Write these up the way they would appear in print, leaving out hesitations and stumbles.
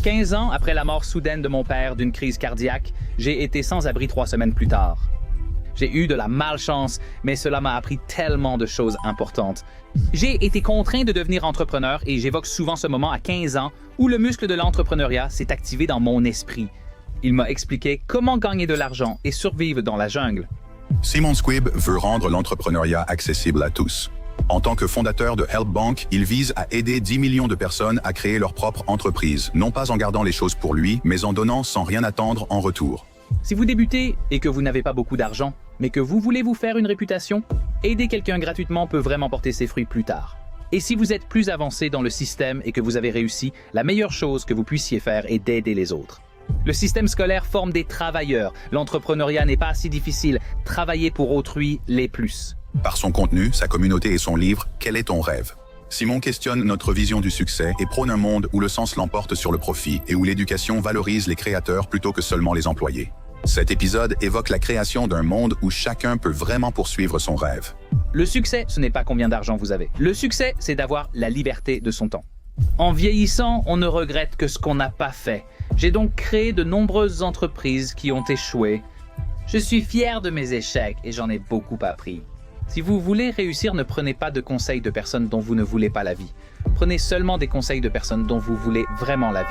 À 15 ans, après la mort soudaine de mon père d'une crise cardiaque, j'ai été sans abri 3 semaines plus tard. J'ai eu de la malchance, mais cela m'a appris tellement de choses importantes. J'ai été contraint de devenir entrepreneur et j'évoque souvent ce moment à 15 ans où le muscle de l'entrepreneuriat s'est activé dans mon esprit. Il m'a expliqué comment gagner de l'argent et survivre dans la jungle. Simon Squibb veut rendre l'entrepreneuriat accessible à tous. En tant que fondateur de Help Bank, il vise à aider 10 millions de personnes à créer leur propre entreprise, non pas en gardant les choses pour lui, mais en donnant sans rien attendre en retour. Si vous débutez et que vous n'avez pas beaucoup d'argent, mais que vous voulez vous faire une réputation, aider quelqu'un gratuitement peut vraiment porter ses fruits plus tard. Et si vous êtes plus avancé dans le système et que vous avez réussi, la meilleure chose que vous puissiez faire est d'aider les autres. Le système scolaire forme des travailleurs. L'entrepreneuriat n'est pas si difficile. Travailler pour autrui l'est plus. Par son contenu, sa communauté et son livre « Quel est ton rêve ?» Simon questionne notre vision du succès et prône un monde où le sens l'emporte sur le profit et où l'éducation valorise les créateurs plutôt que seulement les employés. Cet épisode évoque la création d'un monde où chacun peut vraiment poursuivre son rêve. Le succès, ce n'est pas combien d'argent vous avez. Le succès, c'est d'avoir la liberté de son temps. En vieillissant, on ne regrette que ce qu'on n'a pas fait. J'ai donc créé de nombreuses entreprises qui ont échoué. Je suis fier de mes échecs et j'en ai beaucoup appris. Si vous voulez réussir, ne prenez pas de conseils de personnes dont vous ne voulez pas la vie. Prenez seulement des conseils de personnes dont vous voulez vraiment la vie.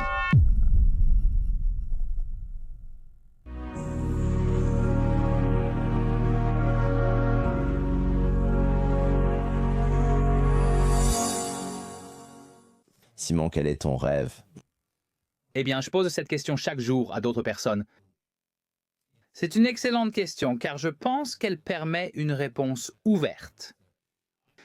Simon, quel est ton rêve? Eh bien, je pose cette question chaque jour à d'autres personnes. C'est une excellente question car je pense qu'elle permet une réponse ouverte.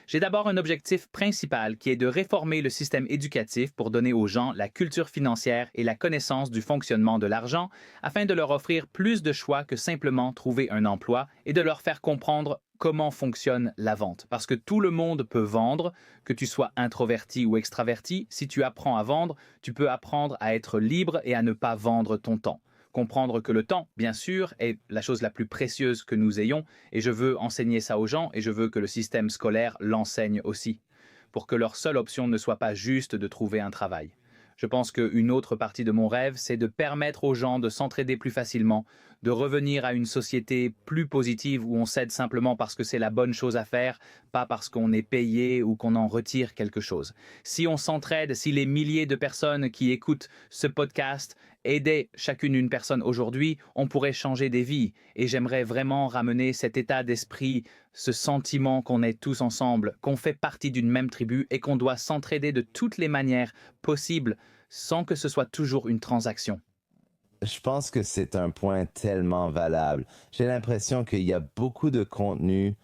J'ai d'abord un objectif principal qui est de réformer le système éducatif pour donner aux gens la culture financière et la connaissance du fonctionnement de l'argent afin de leur offrir plus de choix que simplement trouver un emploi et de leur faire comprendre comment fonctionne la vente. Parce que tout le monde peut vendre, que tu sois introverti ou extraverti. Si tu apprends à vendre, tu peux apprendre à être libre et à ne pas vendre ton temps. Comprendre que le temps, bien sûr, est la chose la plus précieuse que nous ayons et je veux enseigner ça aux gens et je veux que le système scolaire l'enseigne aussi, pour que leur seule option ne soit pas juste de trouver un travail. Je pense qu'une autre partie de mon rêve, c'est de permettre aux gens de s'entraider plus facilement, de revenir à une société plus positive où on s'aide simplement parce que c'est la bonne chose à faire, pas parce qu'on est payé ou qu'on en retire quelque chose. Si on s'entraide, si les milliers de personnes qui écoutent ce podcast aidaient chacune une personne aujourd'hui, on pourrait changer des vies. Et j'aimerais vraiment ramener cet état d'esprit, ce sentiment qu'on est tous ensemble, qu'on fait partie d'une même tribu et qu'on doit s'entraider de toutes les manières possibles sans que ce soit toujours une transaction. Je pense que c'est un point tellement valable. J'ai l'impression qu'il y a beaucoup de contenu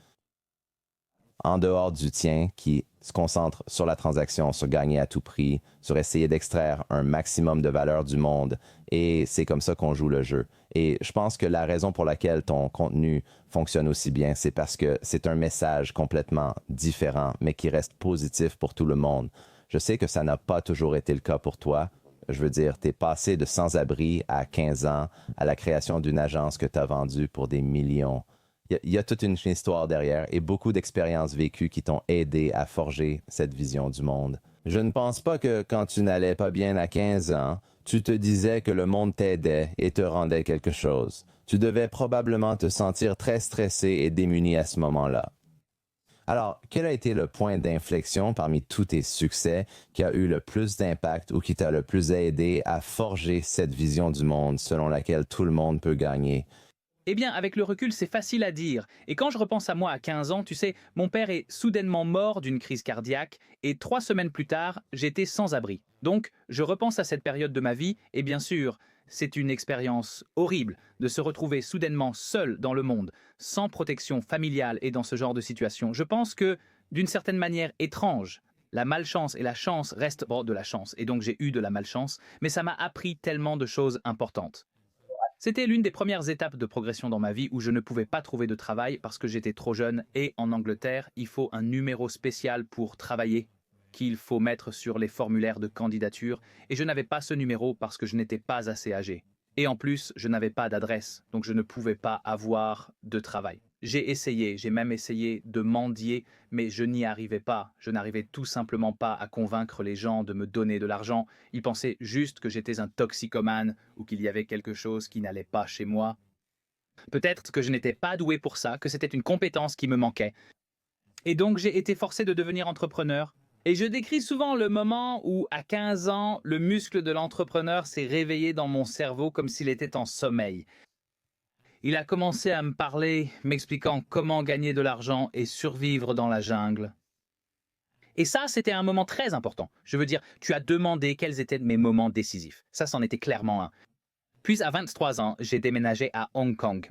en dehors du tien qui se concentre sur la transaction, sur gagner à tout prix, sur essayer d'extraire un maximum de valeur du monde. Et c'est comme ça qu'on joue le jeu. Et je pense que la raison pour laquelle ton contenu fonctionne aussi bien, c'est parce que c'est un message complètement différent, mais qui reste positif pour tout le monde. Je sais que ça n'a pas toujours été le cas pour toi. Je veux dire, tu es passé de sans-abri à 15 ans à la création d'une agence que tu as vendue pour des millions. Il y a toute une histoire derrière et beaucoup d'expériences vécues qui t'ont aidé à forger cette vision du monde. Je ne pense pas que quand tu n'allais pas bien à 15 ans, tu te disais que le monde t'aidait et te rendait quelque chose. Tu devais probablement te sentir très stressé et démuni à ce moment-là. Alors, quel a été le point d'inflexion parmi tous tes succès qui a eu le plus d'impact ou qui t'a le plus aidé à forger cette vision du monde selon laquelle tout le monde peut gagner? Eh bien, avec le recul, c'est facile à dire. Et quand je repense à moi à 15 ans, tu sais, mon père est soudainement mort d'une crise cardiaque et 3 semaines plus tard, j'étais sans abri. Donc, je repense à cette période de ma vie et bien sûr, c'est une expérience horrible de se retrouver soudainement seul dans le monde, sans protection familiale et dans ce genre de situation. Je pense que, d'une certaine manière étrange, la malchance et la chance restent de la chance et donc j'ai eu de la malchance, mais ça m'a appris tellement de choses importantes. C'était l'une des premières étapes de progression dans ma vie où je ne pouvais pas trouver de travail parce que j'étais trop jeune et en Angleterre, il faut un numéro spécial pour travailler qu'il faut mettre sur les formulaires de candidature et je n'avais pas ce numéro parce que je n'étais pas assez âgé. Et en plus, je n'avais pas d'adresse, donc je ne pouvais pas avoir de travail. J'ai même essayé de mendier, mais je n'y arrivais pas. Je n'arrivais tout simplement pas à convaincre les gens de me donner de l'argent. Ils pensaient juste que j'étais un toxicomane ou qu'il y avait quelque chose qui n'allait pas chez moi. Peut-être que je n'étais pas doué pour ça, que c'était une compétence qui me manquait. Et donc j'ai été forcé de devenir entrepreneur. Et je décris souvent le moment où, à 15 ans, le muscle de l'entrepreneur s'est réveillé dans mon cerveau comme s'il était en sommeil. Il a commencé à me parler, m'expliquant comment gagner de l'argent et survivre dans la jungle. Et ça, c'était un moment très important. Je veux dire, tu as demandé quels étaient mes moments décisifs. Ça, c'en était clairement un. Puis, à 23 ans, j'ai déménagé à Hong Kong.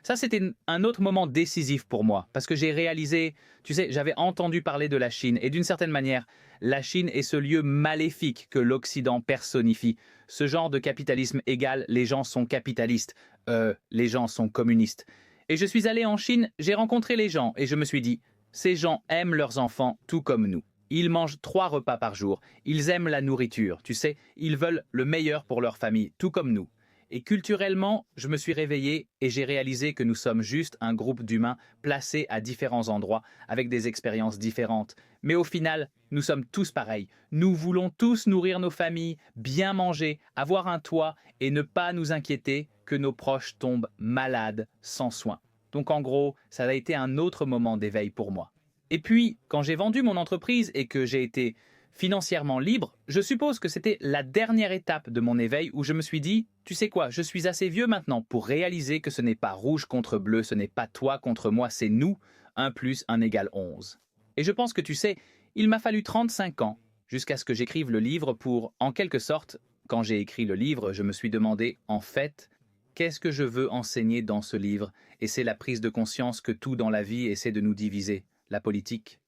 Ça, c'était un autre moment décisif pour moi, parce que j'ai réalisé, tu sais, j'avais entendu parler de la Chine, et d'une certaine manière, la Chine est ce lieu maléfique que l'Occident personnifie. Ce genre de capitalisme égal, les gens sont capitalistes, les gens sont communistes. Et je suis allé en Chine, j'ai rencontré les gens, et je me suis dit, ces gens aiment leurs enfants tout comme nous. Ils mangent 3 repas par jour, ils aiment la nourriture, tu sais, ils veulent le meilleur pour leur famille, tout comme nous. Et culturellement, je me suis réveillé et j'ai réalisé que nous sommes juste un groupe d'humains placés à différents endroits avec des expériences différentes. Mais au final, nous sommes tous pareils. Nous voulons tous nourrir nos familles, bien manger, avoir un toit et ne pas nous inquiéter que nos proches tombent malades sans soin. Donc en gros, ça a été un autre moment d'éveil pour moi. Et puis, quand j'ai vendu mon entreprise et que j'ai été financièrement libre, je suppose que c'était la dernière étape de mon éveil où je me suis dit, tu sais quoi, je suis assez vieux maintenant pour réaliser que ce n'est pas rouge contre bleu, ce n'est pas toi contre moi, c'est nous, 1 + 1 = 11. Et je pense que tu sais, il m'a fallu 35 ans jusqu'à ce que j'écrive le livre pour, en quelque sorte, quand j'ai écrit le livre, je me suis demandé, en fait, qu'est-ce que je veux enseigner dans ce livre? Et c'est la prise de conscience que tout dans la vie essaie de nous diviser, la politique.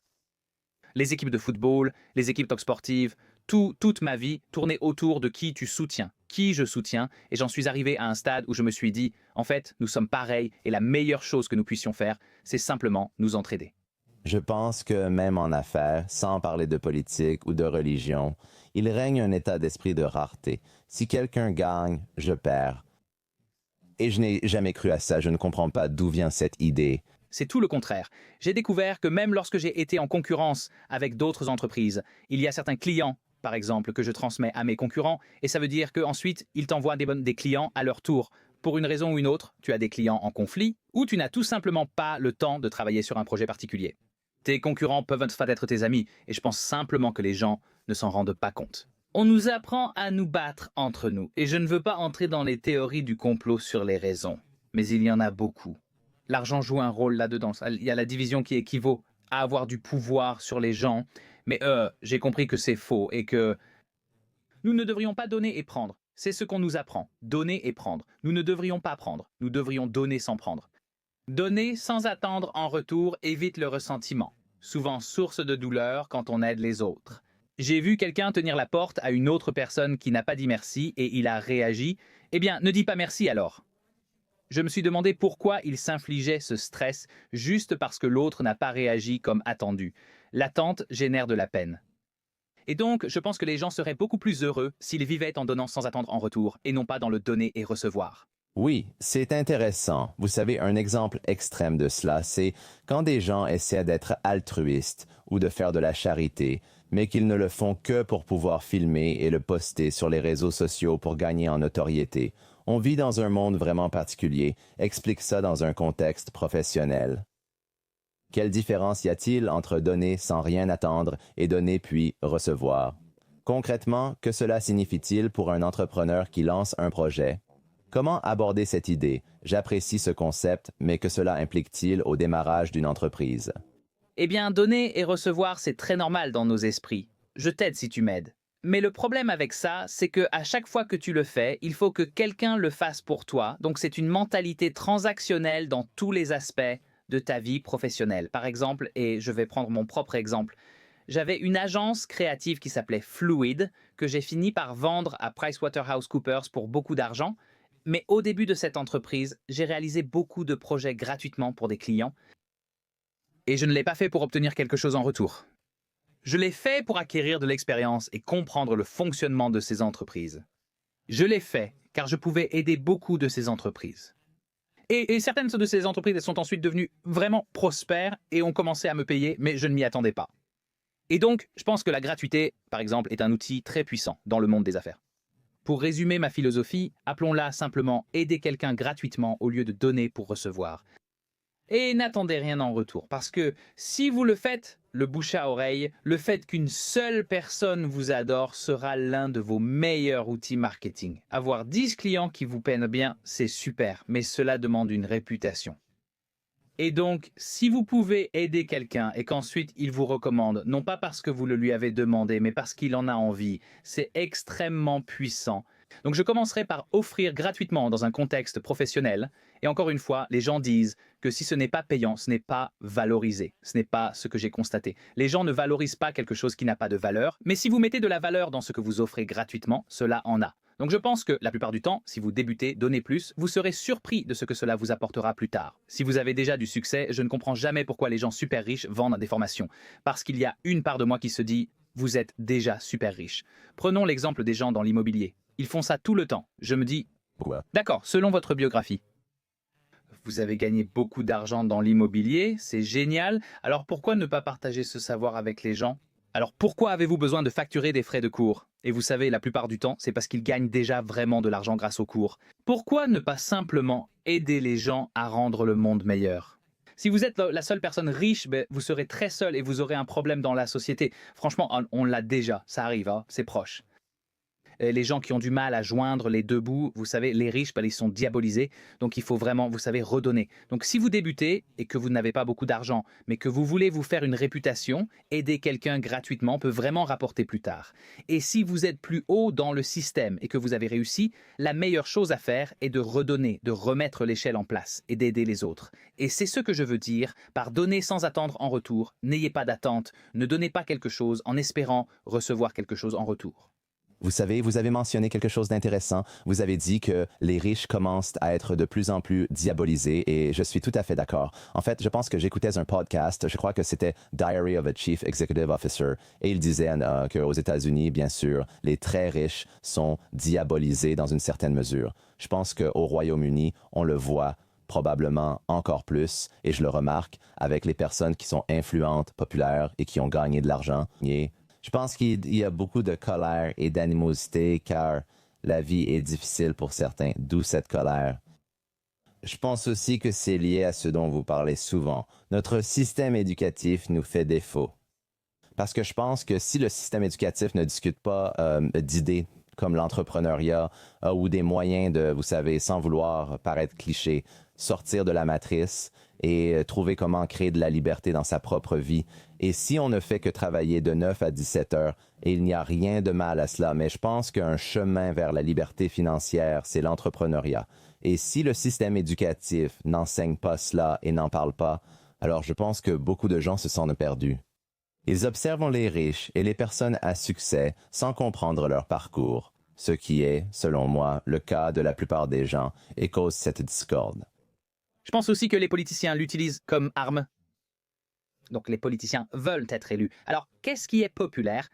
Les équipes de football, les équipes sportives, toute ma vie tournait autour de qui tu soutiens, qui je soutiens, et j'en suis arrivé à un stade où je me suis dit, en fait, nous sommes pareils, et la meilleure chose que nous puissions faire, c'est simplement nous entraider. Je pense que même en affaires, sans parler de politique ou de religion, il règne un état d'esprit de rareté. Si quelqu'un gagne, je perds. Et je n'ai jamais cru à ça, je ne comprends pas d'où vient cette idée. C'est tout le contraire. J'ai découvert que même lorsque j'ai été en concurrence avec d'autres entreprises, il y a certains clients, par exemple, que je transmets à mes concurrents, et ça veut dire qu'ensuite, ils t'envoient des clients à leur tour. Pour une raison ou une autre, tu as des clients en conflit, ou tu n'as tout simplement pas le temps de travailler sur un projet particulier. Tes concurrents peuvent pas être tes amis, et je pense simplement que les gens ne s'en rendent pas compte. On nous apprend à nous battre entre nous, et je ne veux pas entrer dans les théories du complot sur les raisons, mais il y en a beaucoup. L'argent joue un rôle là-dedans. Il y a la division qui équivaut à avoir du pouvoir sur les gens. Mais j'ai compris que c'est faux et que nous ne devrions pas donner et prendre. C'est ce qu'on nous apprend. Donner et prendre. Nous ne devrions pas prendre. Nous devrions donner sans prendre. Donner sans attendre en retour évite le ressentiment, souvent source de douleur quand on aide les autres. J'ai vu quelqu'un tenir la porte à une autre personne qui n'a pas dit merci et il a réagi. Eh bien, ne dis pas merci alors. Je me suis demandé pourquoi il s'infligeait ce stress juste parce que l'autre n'a pas réagi comme attendu. L'attente génère de la peine. Et donc, je pense que les gens seraient beaucoup plus heureux s'ils vivaient en donnant sans attendre en retour et non pas dans le donner et recevoir. Oui, c'est intéressant. Vous savez, un exemple extrême de cela, c'est quand des gens essaient d'être altruistes ou de faire de la charité, mais qu'ils ne le font que pour pouvoir filmer et le poster sur les réseaux sociaux pour gagner en notoriété. On vit dans un monde vraiment particulier. Explique ça dans un contexte professionnel. Quelle différence y a-t-il entre donner sans rien attendre et donner puis recevoir? Concrètement, que cela signifie-t-il pour un entrepreneur qui lance un projet? Comment aborder cette idée? J'apprécie ce concept, mais que cela implique-t-il au démarrage d'une entreprise? Eh bien, donner et recevoir, c'est très normal dans nos esprits. Je t'aide si tu m'aides. Mais le problème avec ça, c'est que à chaque fois que tu le fais, il faut que quelqu'un le fasse pour toi. Donc c'est une mentalité transactionnelle dans tous les aspects de ta vie professionnelle. Par exemple, et je vais prendre mon propre exemple, j'avais une agence créative qui s'appelait Fluid, que j'ai fini par vendre à PricewaterhouseCoopers pour beaucoup d'argent. Mais au début de cette entreprise, j'ai réalisé beaucoup de projets gratuitement pour des clients. Et je ne l'ai pas fait pour obtenir quelque chose en retour. Je l'ai fait pour acquérir de l'expérience et comprendre le fonctionnement de ces entreprises. Je l'ai fait car je pouvais aider beaucoup de ces entreprises. Et certaines de ces entreprises elles sont ensuite devenues vraiment prospères et ont commencé à me payer, mais je ne m'y attendais pas. Et donc, je pense que la gratuité, par exemple, est un outil très puissant dans le monde des affaires. Pour résumer ma philosophie, appelons-la simplement aider quelqu'un gratuitement au lieu de donner pour recevoir. Et n'attendez rien en retour, parce que si vous le faites, le bouche à oreille, le fait qu'une seule personne vous adore sera l'un de vos meilleurs outils marketing. Avoir 10 clients qui vous peinent bien, c'est super, mais cela demande une réputation. Et donc, si vous pouvez aider quelqu'un et qu'ensuite il vous recommande, non pas parce que vous le lui avez demandé, mais parce qu'il en a envie, c'est extrêmement puissant. Donc je commencerai par offrir gratuitement dans un contexte professionnel. Et encore une fois, les gens disent que si ce n'est pas payant, ce n'est pas valorisé. Ce n'est pas ce que j'ai constaté. Les gens ne valorisent pas quelque chose qui n'a pas de valeur. Mais si vous mettez de la valeur dans ce que vous offrez gratuitement, cela en a. Donc je pense que la plupart du temps, si vous débutez, donnez plus, vous serez surpris de ce que cela vous apportera plus tard. Si vous avez déjà du succès, je ne comprends jamais pourquoi les gens super riches vendent des formations. Parce qu'il y a une part de moi qui se dit « vous êtes déjà super riche ». Prenons l'exemple des gens dans l'immobilier. Ils font ça tout le temps. Je me dis « pourquoi ?» D'accord, selon votre biographie. Vous avez gagné beaucoup d'argent dans l'immobilier, c'est génial. Alors pourquoi ne pas partager ce savoir avec les gens ? Alors pourquoi avez-vous besoin de facturer des frais de cours? Et vous savez, la plupart du temps, c'est parce qu'ils gagnent déjà vraiment de l'argent grâce aux cours. Pourquoi ne pas simplement aider les gens à rendre le monde meilleur? Si vous êtes la seule personne riche, vous serez très seul et vous aurez un problème dans la société. Franchement, on l'a déjà, ça arrive, hein, c'est proche. Les gens qui ont du mal à joindre les deux bouts, vous savez, les riches, ils sont diabolisés. Donc il faut vraiment, vous savez, redonner. Donc si vous débutez et que vous n'avez pas beaucoup d'argent, mais que vous voulez vous faire une réputation, aider quelqu'un gratuitement peut vraiment rapporter plus tard. Et si vous êtes plus haut dans le système et que vous avez réussi, la meilleure chose à faire est de redonner, de remettre l'échelle en place et d'aider les autres. Et c'est ce que je veux dire par donner sans attendre en retour. N'ayez pas d'attente, ne donnez pas quelque chose en espérant recevoir quelque chose en retour. Vous savez, vous avez mentionné quelque chose d'intéressant. Vous avez dit que les riches commencent à être de plus en plus diabolisés et je suis tout à fait d'accord. En fait, je pense que j'écoutais un podcast, je crois que c'était Diary of a Chief Executive Officer, et il disait qu'aux États-Unis, bien sûr, les très riches sont diabolisés dans une certaine mesure. Je pense qu'au Royaume-Uni, on le voit probablement encore plus, et je le remarque avec les personnes qui sont influentes, populaires et qui ont gagné de l'argent. Je pense qu'il y a beaucoup de colère et d'animosité car la vie est difficile pour certains, d'où cette colère. Je pense aussi que c'est lié à ce dont vous parlez souvent. Notre système éducatif nous fait défaut. Parce que je pense que si le système éducatif ne discute pas d'idées comme l'entrepreneuriat ou des moyens de, vous savez, sans vouloir paraître cliché, sortir de la matrice et trouver comment créer de la liberté dans sa propre vie. Et si on ne fait que travailler de 9 à 17 heures, et il n'y a rien de mal à cela, mais je pense qu'un chemin vers la liberté financière, c'est l'entrepreneuriat. Et si le système éducatif n'enseigne pas cela et n'en parle pas, alors je pense que beaucoup de gens se sentent perdus. Ils observent les riches et les personnes à succès sans comprendre leur parcours, ce qui est, selon moi, le cas de la plupart des gens et cause cette discorde. Je pense aussi que les politiciens l'utilisent comme arme. Donc les politiciens veulent être élus. Alors, qu'est-ce qui est populaire?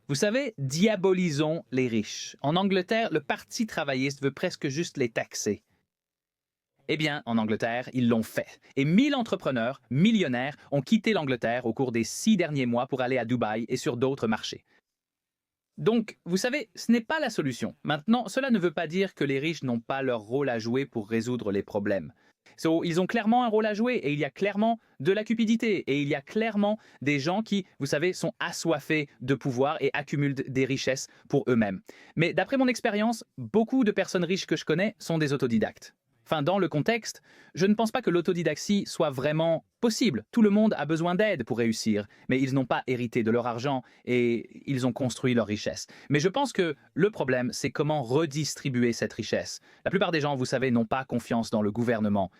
Vous savez, diabolisons les riches. En Angleterre, le Parti travailliste veut presque juste les taxer. Eh bien, en Angleterre, ils l'ont fait. Et 1000 entrepreneurs, millionnaires, ont quitté l'Angleterre au cours des 6 derniers mois pour aller à Dubaï et sur d'autres marchés. Donc, vous savez, ce n'est pas la solution. Maintenant, cela ne veut pas dire que les riches n'ont pas leur rôle à jouer pour résoudre les problèmes. Ils ont clairement un rôle à jouer et il y a clairement de la cupidité et il y a clairement des gens qui, vous savez, sont assoiffés de pouvoir et accumulent des richesses pour eux-mêmes. Mais d'après mon expérience, beaucoup de personnes riches que je connais sont des autodidactes. Enfin, dans le contexte, je ne pense pas que l'autodidactie soit vraiment possible. Tout le monde a besoin d'aide pour réussir, mais ils n'ont pas hérité de leur argent et ils ont construit leur richesse. Mais je pense que le problème, c'est comment redistribuer cette richesse. La plupart des gens, vous savez, n'ont pas confiance dans le gouvernement.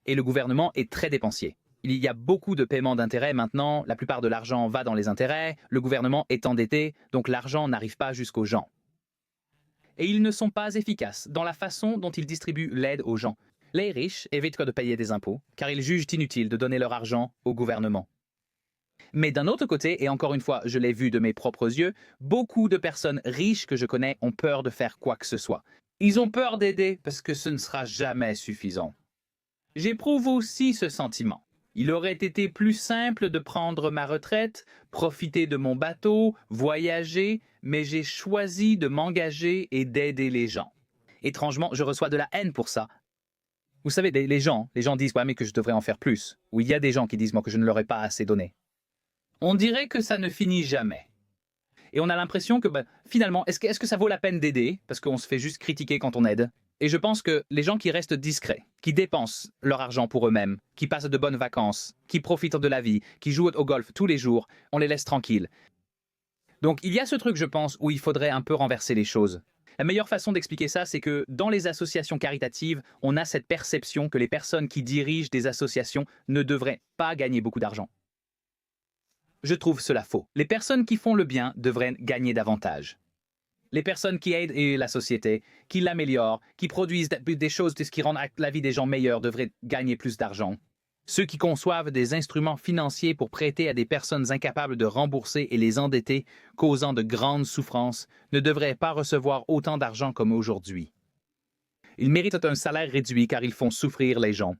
Et le gouvernement est très dépensier. Il y a beaucoup de paiements d'intérêts maintenant, la plupart de l'argent va dans les intérêts, le gouvernement est endetté, donc l'argent n'arrive pas jusqu'aux gens. Et ils ne sont pas efficaces dans la façon dont ils distribuent l'aide aux gens. Les riches évitent de payer des impôts, car ils jugent inutile de donner leur argent au gouvernement. Mais d'un autre côté, et encore une fois, je l'ai vu de mes propres yeux, beaucoup de personnes riches que je connais ont peur de faire quoi que ce soit. Ils ont peur d'aider parce que ce ne sera jamais suffisant. J'éprouve aussi ce sentiment. Il aurait été plus simple de prendre ma retraite, profiter de mon bateau, voyager, mais j'ai choisi de m'engager et d'aider les gens. Étrangement, je reçois de la haine pour ça. Vous savez, les gens disent ouais, mais que je devrais en faire plus. Ou il y a des gens qui disent moi que je ne leur ai pas assez donné. On dirait que ça ne finit jamais. Et on a l'impression que finalement, est-ce que ça vaut la peine d'aider? Parce qu'on se fait juste critiquer quand on aide. Et je pense que les gens qui restent discrets, qui dépensent leur argent pour eux-mêmes, qui passent de bonnes vacances, qui profitent de la vie, qui jouent au golf tous les jours, on les laisse tranquilles. Donc il y a ce truc, je pense, où il faudrait un peu renverser les choses. La meilleure façon d'expliquer ça, c'est que dans les associations caritatives, on a cette perception que les personnes qui dirigent des associations ne devraient pas gagner beaucoup d'argent. Je trouve cela faux. Les personnes qui font le bien devraient gagner davantage. Les personnes qui aident la société, qui l'améliorent, qui produisent des choses qui rendent la vie des gens meilleure devraient gagner plus d'argent. Ceux qui conçoivent des instruments financiers pour prêter à des personnes incapables de rembourser et les endetter, causant de grandes souffrances, ne devraient pas recevoir autant d'argent comme aujourd'hui. Ils méritent un salaire réduit car ils font souffrir les gens.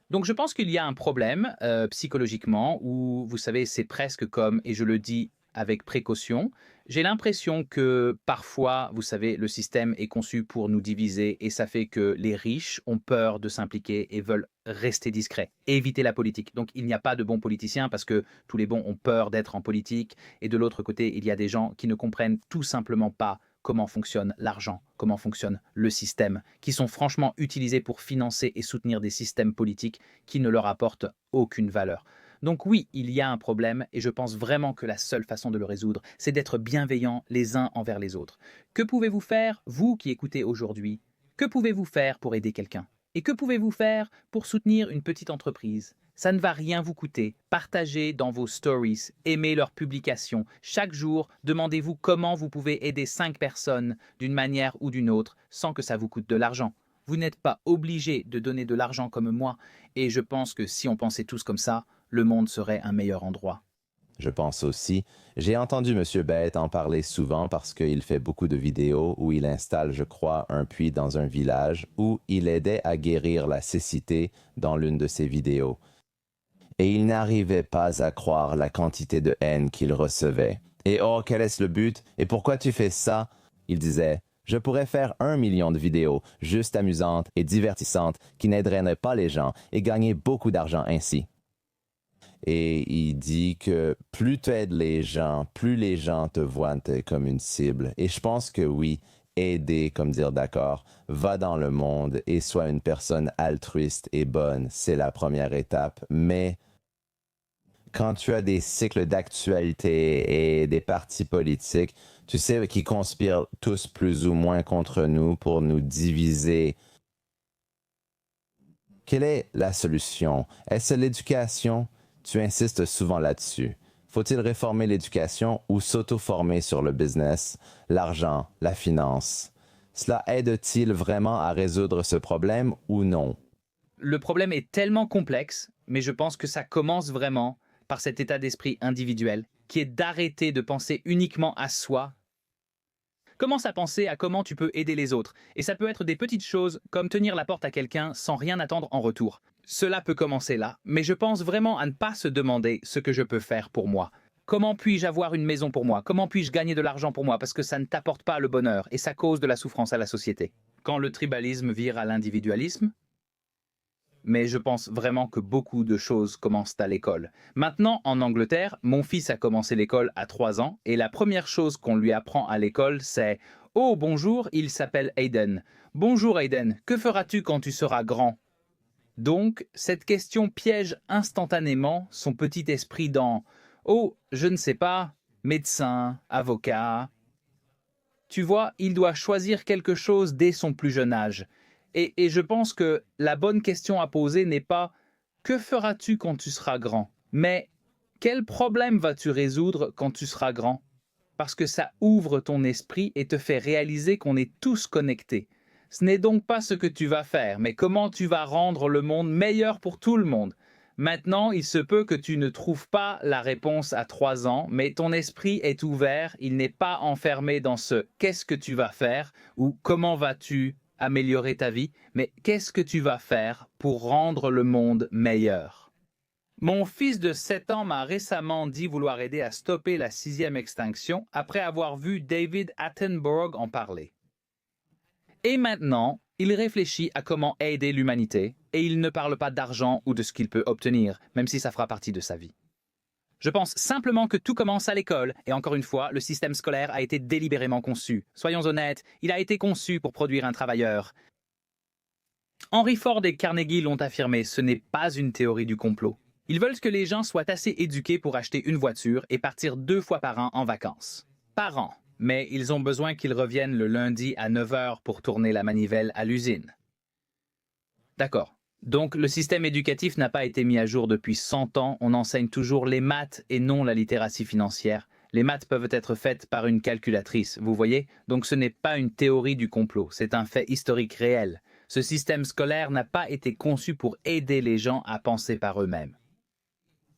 Donc je pense qu'il y a un problème psychologiquement où, vous savez, c'est presque comme, et je le dis avec précaution, j'ai l'impression que parfois, vous savez, le système est conçu pour nous diviser et ça fait que les riches ont peur de s'impliquer et veulent rester discrets, éviter la politique. Donc il n'y a pas de bons politiciens parce que tous les bons ont peur d'être en politique et de l'autre côté, il y a des gens qui ne comprennent tout simplement pas comment fonctionne l'argent, comment fonctionne le système, qui sont franchement utilisés pour financer et soutenir des systèmes politiques qui ne leur apportent aucune valeur. Donc oui, il y a un problème et je pense vraiment que la seule façon de le résoudre, c'est d'être bienveillants les uns envers les autres. Que pouvez-vous faire, vous qui écoutez aujourd'hui? Que pouvez-vous faire pour aider quelqu'un? Et que pouvez-vous faire pour soutenir une petite entreprise? Ça ne va rien vous coûter. Partagez dans vos stories, aimez leurs publications. Chaque jour, demandez-vous comment vous pouvez aider 5 personnes d'une manière ou d'une autre sans que ça vous coûte de l'argent. Vous n'êtes pas obligé de donner de l'argent comme moi et je pense que si on pensait tous comme ça, le monde serait un meilleur endroit. Je pense aussi. J'ai entendu M. Bett en parler souvent parce qu'il fait beaucoup de vidéos où il installe, je crois, un puits dans un village où il aidait à guérir la cécité dans l'une de ses vidéos. Et il n'arrivait pas à croire la quantité de haine qu'il recevait. Et oh, quel est-ce le but? Et pourquoi tu fais ça? Il disait, je pourrais faire 1 million de vidéos juste amusantes et divertissantes qui n'aideraient pas les gens et gagner beaucoup d'argent ainsi. Et il dit que plus tu aides les gens, plus les gens te voient comme une cible. Et je pense que oui, aider, comme dire d'accord, va dans le monde et sois une personne altruiste et bonne, c'est la première étape. Mais quand tu as des cycles d'actualité et des partis politiques, tu sais, qui conspirent tous plus ou moins contre nous pour nous diviser, quelle est la solution? Est-ce l'éducation? Tu insistes souvent là-dessus. Faut-il réformer l'éducation ou s'auto-former sur le business, l'argent, la finance? Cela aide-t-il vraiment à résoudre ce problème ou non? Le problème est tellement complexe, mais je pense que ça commence vraiment par cet état d'esprit individuel, qui est d'arrêter de penser uniquement à soi. Commence à penser à comment tu peux aider les autres. Et ça peut être des petites choses comme tenir la porte à quelqu'un sans rien attendre en retour. Cela peut commencer là, mais je pense vraiment à ne pas se demander ce que je peux faire pour moi. Comment puis-je avoir une maison pour moi? Comment puis-je gagner de l'argent pour moi? Parce que ça ne t'apporte pas le bonheur et ça cause de la souffrance à la société. Quand le tribalisme vire à l'individualisme? Mais je pense vraiment que beaucoup de choses commencent à l'école. Maintenant, en Angleterre, mon fils a commencé l'école à 3 ans et la première chose qu'on lui apprend à l'école, c'est « Oh, bonjour, il s'appelle Aiden. Bonjour Aiden, que feras-tu quand tu seras grand ?» Donc, cette question piège instantanément son petit esprit dans « Oh, je ne sais pas, médecin, avocat. » Tu vois, il doit choisir quelque chose dès son plus jeune âge. Et je pense que la bonne question à poser n'est pas « Que feras-tu quand tu seras grand ?» mais « Quel problème vas-tu résoudre quand tu seras grand ?» Parce que ça ouvre ton esprit et te fait réaliser qu'on est tous connectés. Ce n'est donc pas ce que tu vas faire, mais comment tu vas rendre le monde meilleur pour tout le monde. Maintenant, il se peut que tu ne trouves pas la réponse à 3 ans, mais ton esprit est ouvert, il n'est pas enfermé dans ce qu'est-ce que tu vas faire ou comment vas-tu améliorer ta vie, mais qu'est-ce que tu vas faire pour rendre le monde meilleur. Mon fils de 7 ans m'a récemment dit vouloir aider à stopper la 6e extinction après avoir vu David Attenborough en parler. Et maintenant, il réfléchit à comment aider l'humanité et il ne parle pas d'argent ou de ce qu'il peut obtenir, même si ça fera partie de sa vie. Je pense simplement que tout commence à l'école et encore une fois, le système scolaire a été délibérément conçu. Soyons honnêtes, il a été conçu pour produire un travailleur. Henry Ford et Carnegie l'ont affirmé, ce n'est pas une théorie du complot. Ils veulent que les gens soient assez éduqués pour acheter une voiture et partir 2 fois par an en vacances. Par an. Mais ils ont besoin qu'ils reviennent le lundi à 9 h pour tourner la manivelle à l'usine. D'accord. Donc le système éducatif n'a pas été mis à jour depuis 100 ans. On enseigne toujours les maths et non la littératie financière. Les maths peuvent être faites par une calculatrice, vous voyez? Donc ce n'est pas une théorie du complot, c'est un fait historique réel. Ce système scolaire n'a pas été conçu pour aider les gens à penser par eux-mêmes.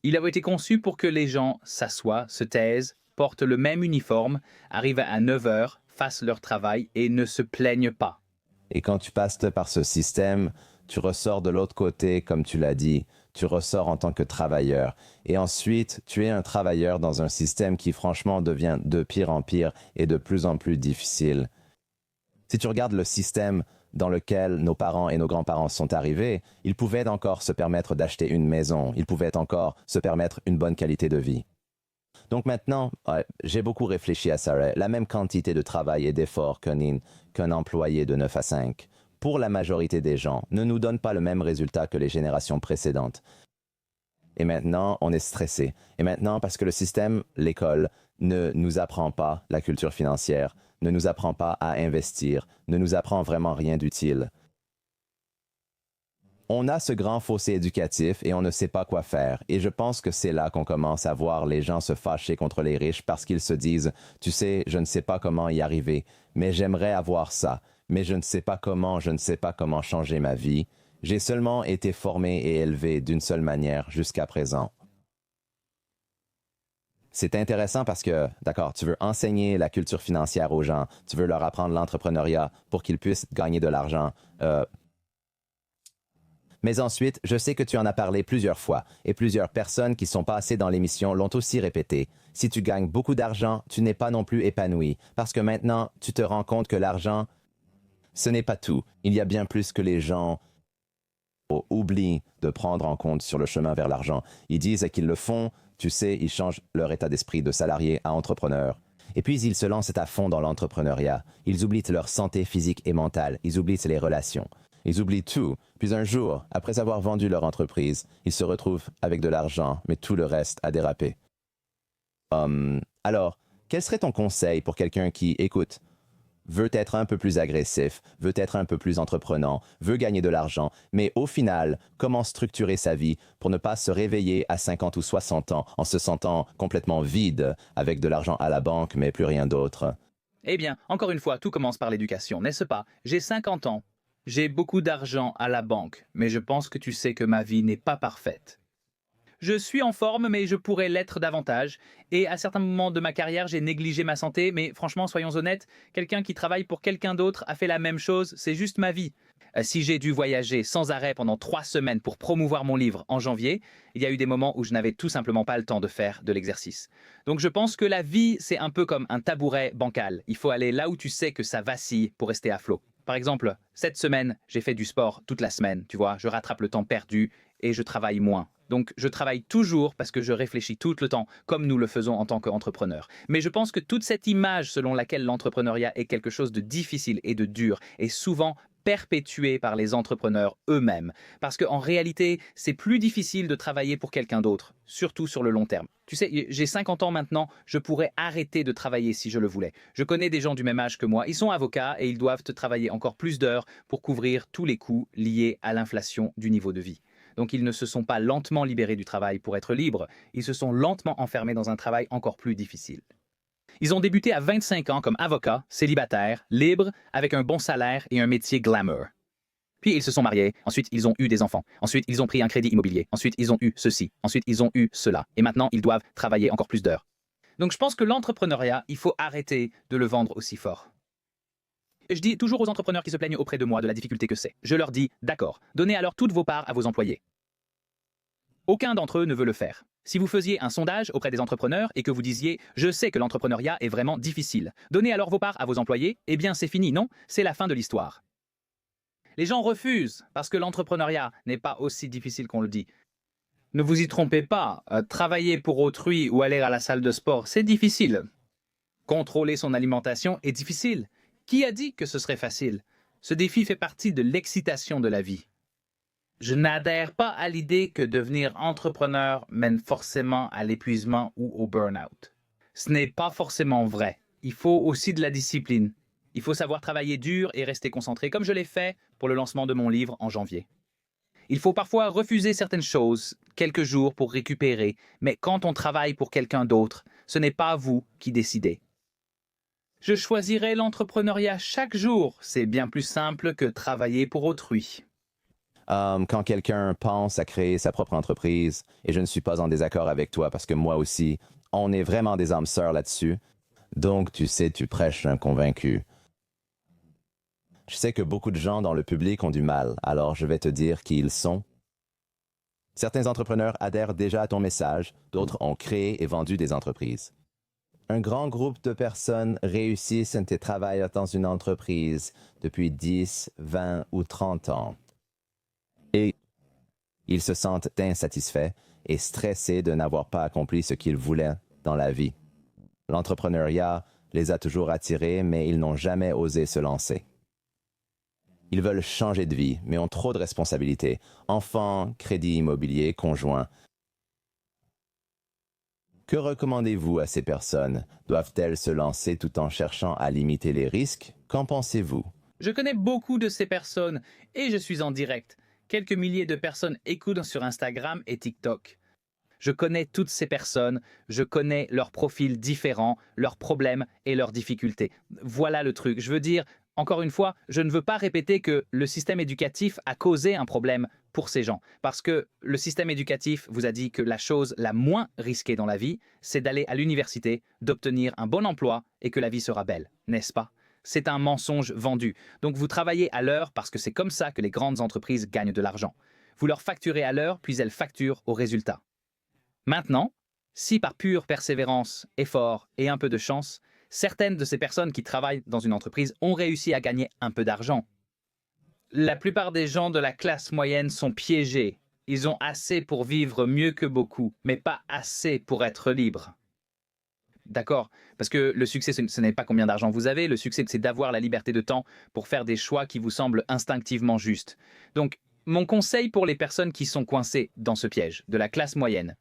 Il a été conçu pour que les gens s'assoient, se taisent, portent le même uniforme, arrivent à 9 h, fassent leur travail et ne se plaignent pas. Et quand tu passes par ce système, tu ressors de l'autre côté, comme tu l'as dit. Tu ressors en tant que travailleur. Et ensuite, tu es un travailleur dans un système qui, franchement, devient de pire en pire et de plus en plus difficile. Si tu regardes le système dans lequel nos parents et nos grands-parents sont arrivés, ils pouvaient encore se permettre d'acheter une maison. Ils pouvaient encore se permettre une bonne qualité de vie. Donc maintenant, j'ai beaucoup réfléchi à ça. La même quantité de travail et d'effort qu'un employé de 9 à 5, pour la majorité des gens, ne nous donne pas le même résultat que les générations précédentes. Et maintenant, on est stressé. Et maintenant, parce que le système, l'école, ne nous apprend pas la culture financière, ne nous apprend pas à investir, ne nous apprend vraiment rien d'utile. On a ce grand fossé éducatif et on ne sait pas quoi faire. Et je pense que c'est là qu'on commence à voir les gens se fâcher contre les riches parce qu'ils se disent « Tu sais, je ne sais pas comment y arriver, mais j'aimerais avoir ça. Mais je ne sais pas comment changer ma vie. J'ai seulement été formé et élevé d'une seule manière jusqu'à présent. » C'est intéressant parce que, d'accord, tu veux enseigner la culture financière aux gens, tu veux leur apprendre l'entrepreneuriat pour qu'ils puissent gagner de l'argent. Mais ensuite, je sais que tu en as parlé plusieurs fois, et plusieurs personnes qui sont passées dans l'émission l'ont aussi répété. Si tu gagnes beaucoup d'argent, tu n'es pas non plus épanoui, parce que maintenant, tu te rends compte que l'argent, ce n'est pas tout. Il y a bien plus que les gens oublient de prendre en compte sur le chemin vers l'argent. Ils disent qu'ils le font, tu sais, ils changent leur état d'esprit de salarié à entrepreneur. Et puis, ils se lancent à fond dans l'entrepreneuriat. Ils oublient leur santé physique et mentale. Ils oublient les relations. Ils oublient tout. Puis un jour, après avoir vendu leur entreprise, ils se retrouvent avec de l'argent, mais tout le reste a dérapé. Alors, quel serait ton conseil pour quelqu'un qui, écoute, veut être un peu plus agressif, veut être un peu plus entreprenant, veut gagner de l'argent, mais au final, comment structurer sa vie pour ne pas se réveiller à 50 ou 60 ans en se sentant complètement vide, avec de l'argent à la banque, mais plus rien d'autre? Eh bien, encore une fois, tout commence par l'éducation, n'est-ce pas? J'ai 50 ans. J'ai beaucoup d'argent à la banque, mais je pense que tu sais que ma vie n'est pas parfaite. Je suis en forme, mais je pourrais l'être davantage. Et à certains moments de ma carrière, j'ai négligé ma santé, mais franchement, soyons honnêtes, quelqu'un qui travaille pour quelqu'un d'autre a fait la même chose, c'est juste ma vie. Si j'ai dû voyager sans arrêt pendant 3 semaines pour promouvoir mon livre en janvier, il y a eu des moments où je n'avais tout simplement pas le temps de faire de l'exercice. Donc je pense que la vie, c'est un peu comme un tabouret bancal. Il faut aller là où tu sais que ça vacille pour rester à flot. Par exemple, cette semaine, j'ai fait du sport toute la semaine, tu vois, je rattrape le temps perdu et je travaille moins. Donc je travaille toujours parce que je réfléchis tout le temps, comme nous le faisons en tant qu'entrepreneurs. Mais je pense que toute cette image selon laquelle l'entrepreneuriat est quelque chose de difficile et de dur est souvent perpétuée par les entrepreneurs eux-mêmes. Parce qu'en réalité, c'est plus difficile de travailler pour quelqu'un d'autre, surtout sur le long terme. Tu sais, j'ai 50 ans maintenant, je pourrais arrêter de travailler si je le voulais. Je connais des gens du même âge que moi, ils sont avocats et ils doivent travailler encore plus d'heures pour couvrir tous les coûts liés à l'inflation du niveau de vie. Donc ils ne se sont pas lentement libérés du travail pour être libres, ils se sont lentement enfermés dans un travail encore plus difficile. Ils ont débuté à 25 ans comme avocats, célibataires, libres, avec un bon salaire et un métier glamour. Puis ils se sont mariés, ensuite ils ont eu des enfants, ensuite ils ont pris un crédit immobilier, ensuite ils ont eu ceci, ensuite ils ont eu cela, et maintenant ils doivent travailler encore plus d'heures. Donc je pense que l'entrepreneuriat, il faut arrêter de le vendre aussi fort. Je dis toujours aux entrepreneurs qui se plaignent auprès de moi de la difficulté que c'est. Je leur dis, d'accord, donnez alors toutes vos parts à vos employés. Aucun d'entre eux ne veut le faire. Si vous faisiez un sondage auprès des entrepreneurs et que vous disiez « Je sais que l'entrepreneuriat est vraiment difficile. Donnez alors vos parts à vos employés », eh bien c'est fini, non? C'est la fin de l'histoire. Les gens refusent parce que l'entrepreneuriat n'est pas aussi difficile qu'on le dit. Ne vous y trompez pas, travailler pour autrui ou aller à la salle de sport, c'est difficile. Contrôler son alimentation est difficile. Qui a dit que ce serait facile? Ce défi fait partie de l'excitation de la vie. Je n'adhère pas à l'idée que devenir entrepreneur mène forcément à l'épuisement ou au burn-out. Ce n'est pas forcément vrai. Il faut aussi de la discipline. Il faut savoir travailler dur et rester concentré, comme je l'ai fait pour le lancement de mon livre en janvier. Il faut parfois refuser certaines choses, quelques jours pour récupérer, mais quand on travaille pour quelqu'un d'autre, ce n'est pas vous qui décidez. Je choisirai l'entrepreneuriat chaque jour. C'est bien plus simple que travailler pour autrui. Quand quelqu'un pense à créer sa propre entreprise, et je ne suis pas en désaccord avec toi parce que moi aussi, on est vraiment des âmes sœurs là-dessus. Donc, tu sais, tu prêches un convaincu. Je sais que beaucoup de gens dans le public ont du mal, alors je vais te dire qui ils sont. Certains entrepreneurs adhèrent déjà à ton message, d'autres ont créé et vendu des entreprises. Un grand groupe de personnes réussissent et travaillent dans une entreprise depuis 10, 20 ou 30 ans. Et ils se sentent insatisfaits et stressés de n'avoir pas accompli ce qu'ils voulaient dans la vie. L'entrepreneuriat les a toujours attirés, mais ils n'ont jamais osé se lancer. Ils veulent changer de vie, mais ont trop de responsabilités. Enfants, crédit immobilier, conjoint. Que recommandez-vous à ces personnes? Doivent-elles se lancer tout en cherchant à limiter les risques? Qu'en pensez-vous? Je connais beaucoup de ces personnes et je suis en direct. Quelques milliers de personnes écoutent sur Instagram et TikTok. Je connais toutes ces personnes, je connais leurs profils différents, leurs problèmes et leurs difficultés. Voilà le truc. Je veux dire, encore une fois, je ne veux pas répéter que le système éducatif a causé un problème pour ces gens. Parce que le système éducatif vous a dit que la chose la moins risquée dans la vie, c'est d'aller à l'université, d'obtenir un bon emploi et que la vie sera belle, n'est-ce pas? C'est un mensonge vendu. Donc vous travaillez à l'heure parce que c'est comme ça que les grandes entreprises gagnent de l'argent. Vous leur facturez à l'heure, puis elles facturent au résultat. Maintenant, si par pure persévérance, effort et un peu de chance, certaines de ces personnes qui travaillent dans une entreprise ont réussi à gagner un peu d'argent. La plupart des gens de la classe moyenne sont piégés. Ils ont assez pour vivre mieux que beaucoup, mais pas assez pour être libres. D'accord? Parce que le succès, ce n'est pas combien d'argent vous avez. Le succès, c'est d'avoir la liberté de temps pour faire des choix qui vous semblent instinctivement justes. Donc, mon conseil pour les personnes qui sont coincées dans ce piège, de la classe moyenne.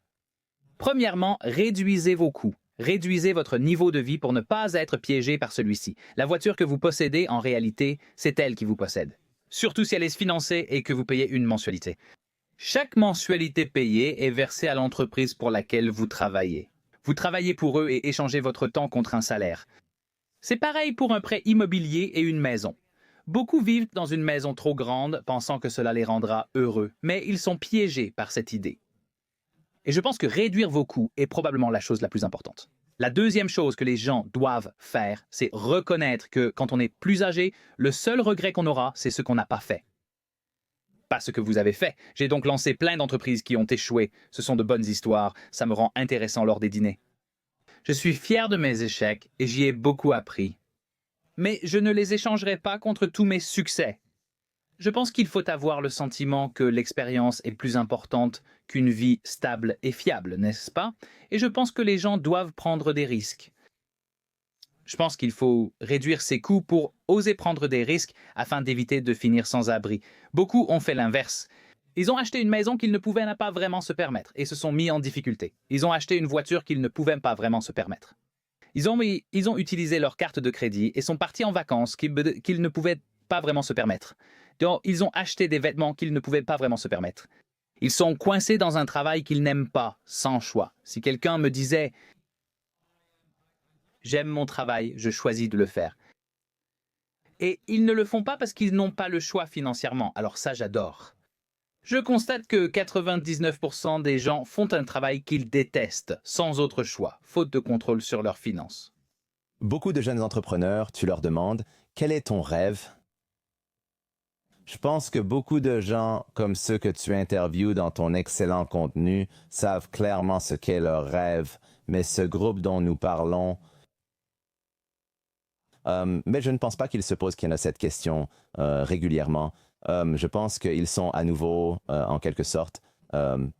Premièrement, réduisez vos coûts. Réduisez votre niveau de vie pour ne pas être piégé par celui-ci. La voiture que vous possédez, en réalité, c'est elle qui vous possède. Surtout si elle est financée et que vous payez une mensualité. Chaque mensualité payée est versée à l'entreprise pour laquelle vous travaillez. Vous travaillez pour eux et échangez votre temps contre un salaire. C'est pareil pour un prêt immobilier et une maison. Beaucoup vivent dans une maison trop grande, pensant que cela les rendra heureux, mais ils sont piégés par cette idée. Et je pense que réduire vos coûts est probablement la chose la plus importante. La deuxième chose que les gens doivent faire, c'est reconnaître que quand on est plus âgé, le seul regret qu'on aura, c'est ce qu'on n'a pas fait. Pas ce que vous avez fait. J'ai donc lancé plein d'entreprises qui ont échoué. Ce sont de bonnes histoires, ça me rend intéressant lors des dîners. Je suis fier de mes échecs et j'y ai beaucoup appris. Mais je ne les échangerai pas contre tous mes succès. Je pense qu'il faut avoir le sentiment que l'expérience est plus importante qu'une vie stable et fiable, n'est-ce pas? Et je pense que les gens doivent prendre des risques. Je pense qu'il faut réduire ses coûts pour oser prendre des risques afin d'éviter de finir sans abri. Beaucoup ont fait l'inverse. Ils ont acheté une maison qu'ils ne pouvaient pas vraiment se permettre et se sont mis en difficulté. Ils ont acheté une voiture qu'ils ne pouvaient pas vraiment se permettre. Ils ont utilisé leur carte de crédit et sont partis en vacances qu'ils ne pouvaient pas vraiment se permettre. Donc, ils ont acheté des vêtements qu'ils ne pouvaient pas vraiment se permettre. Ils sont coincés dans un travail qu'ils n'aiment pas, sans choix. Si quelqu'un me disait « J'aime mon travail, je choisis de le faire », Et ils ne le font pas parce qu'ils n'ont pas le choix financièrement. Alors ça, j'adore. Je constate que 99% des gens font un travail qu'ils détestent, sans autre choix, faute de contrôle sur leurs finances. Beaucoup de jeunes entrepreneurs, tu leur demandes « Quel est ton rêve ?» Je pense que beaucoup de gens, comme ceux que tu interviews dans ton excellent contenu, savent clairement ce qu'est leur rêve, mais ce groupe dont nous parlons... mais je ne pense pas qu'ils se posent cette question régulièrement. Je pense qu'ils sont à nouveau, en quelque sorte,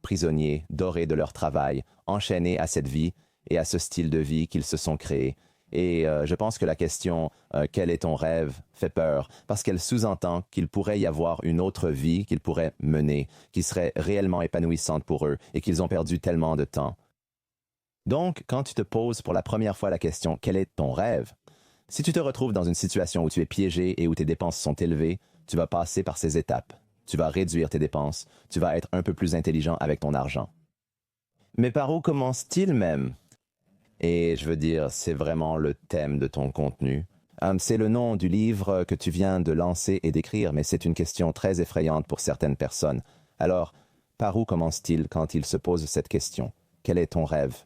prisonniers, dorés de leur travail, enchaînés à cette vie et à ce style de vie qu'ils se sont créés. Et je pense que la question « Quel est ton rêve ?» fait peur parce qu'elle sous-entend qu'il pourrait y avoir une autre vie qu'ils pourraient mener, qui serait réellement épanouissante pour eux et qu'ils ont perdu tellement de temps. Donc, quand tu te poses pour la première fois la question « Quel est ton rêve ?» Si tu te retrouves dans une situation où tu es piégé et où tes dépenses sont élevées, tu vas passer par ces étapes. Tu vas réduire tes dépenses, tu vas être un peu plus intelligent avec ton argent. Mais par où commence-t-il même? Et je veux dire, c'est vraiment le thème de ton contenu. C'est le nom du livre que tu viens de lancer et d'écrire, mais c'est une question très effrayante pour certaines personnes. Alors, par où commence-t-il quand il se pose cette question? Quel est ton rêve?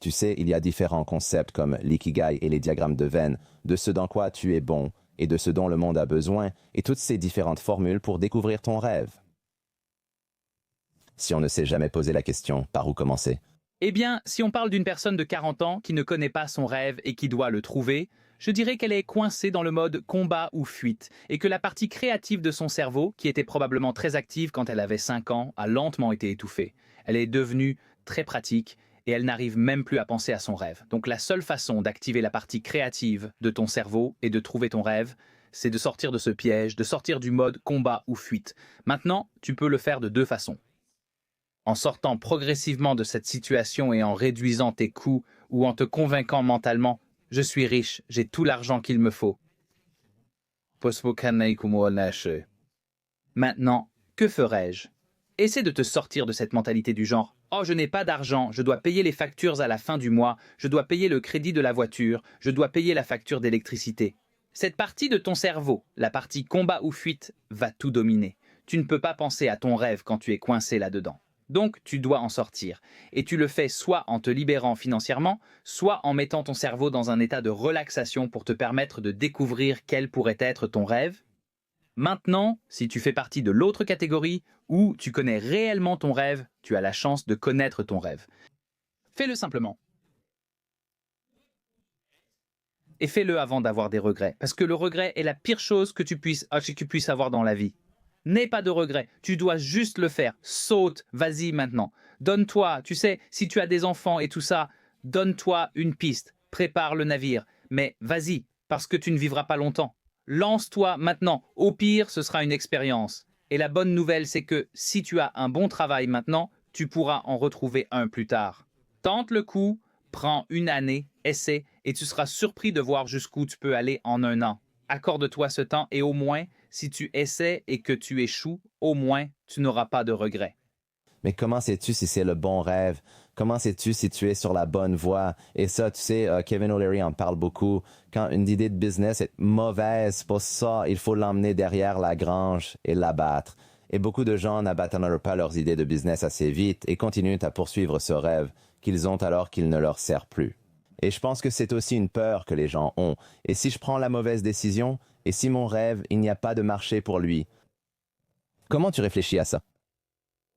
Tu sais, il y a différents concepts comme l'ikigai et les diagrammes de Venn, de ce dans quoi tu es bon et de ce dont le monde a besoin, et toutes ces différentes formules pour découvrir ton rêve. Si on ne s'est jamais posé la question, par où commencer? Eh bien, si on parle d'une personne de 40 ans qui ne connaît pas son rêve et qui doit le trouver, je dirais qu'elle est coincée dans le mode combat ou fuite et que la partie créative de son cerveau, qui était probablement très active quand elle avait 5 ans, a lentement été étouffée. Elle est devenue très pratique et elle n'arrive même plus à penser à son rêve. Donc la seule façon d'activer la partie créative de ton cerveau et de trouver ton rêve, c'est de sortir de ce piège, de sortir du mode combat ou fuite. Maintenant, tu peux le faire de deux façons. En sortant progressivement de cette situation et en réduisant tes coûts ou en te convainquant mentalement « je suis riche, j'ai tout l'argent qu'il me faut ». Maintenant, que ferais-je? Essaie de te sortir de cette mentalité du genre « oh, je n'ai pas d'argent, je dois payer les factures à la fin du mois, je dois payer le crédit de la voiture, je dois payer la facture d'électricité ». Cette partie de ton cerveau, la partie combat ou fuite, va tout dominer. Tu ne peux pas penser à ton rêve quand tu es coincé là-dedans. Donc, tu dois en sortir. Et tu le fais soit en te libérant financièrement, soit en mettant ton cerveau dans un état de relaxation pour te permettre de découvrir quel pourrait être ton rêve. Maintenant, si tu fais partie de l'autre catégorie, où tu connais réellement ton rêve, tu as la chance de connaître ton rêve. Fais-le simplement. Et fais-le avant d'avoir des regrets, parce que le regret est la pire chose que tu puisses avoir dans la vie. N'aie pas de regrets, tu dois juste le faire. Saute, vas-y maintenant. Donne-toi, tu sais, si tu as des enfants et tout ça, donne-toi une piste, prépare le navire. Mais vas-y, parce que tu ne vivras pas longtemps. Lance-toi maintenant, au pire, ce sera une expérience. Et la bonne nouvelle, c'est que si tu as un bon travail maintenant, tu pourras en retrouver un plus tard. Tente le coup, prends une année, essaie, et tu seras surpris de voir jusqu'où tu peux aller en un an. Accorde-toi ce temps et au moins, si tu essaies et que tu échoues, au moins, tu n'auras pas de regrets. Mais comment sais-tu si c'est le bon rêve? Comment sais-tu si tu es sur la bonne voie? Et ça, tu sais, Kevin O'Leary en parle beaucoup. Quand une idée de business est mauvaise, pour ça, il faut l'emmener derrière la grange et l'abattre. Et beaucoup de gens n'abandonnent pas leurs idées de business assez vite et continuent à poursuivre ce rêve qu'ils ont alors qu'il ne leur sert plus. Et je pense que c'est aussi une peur que les gens ont. Et si je prends la mauvaise décision, et si mon rêve, il n'y a pas de marché pour lui? Comment tu réfléchis à ça?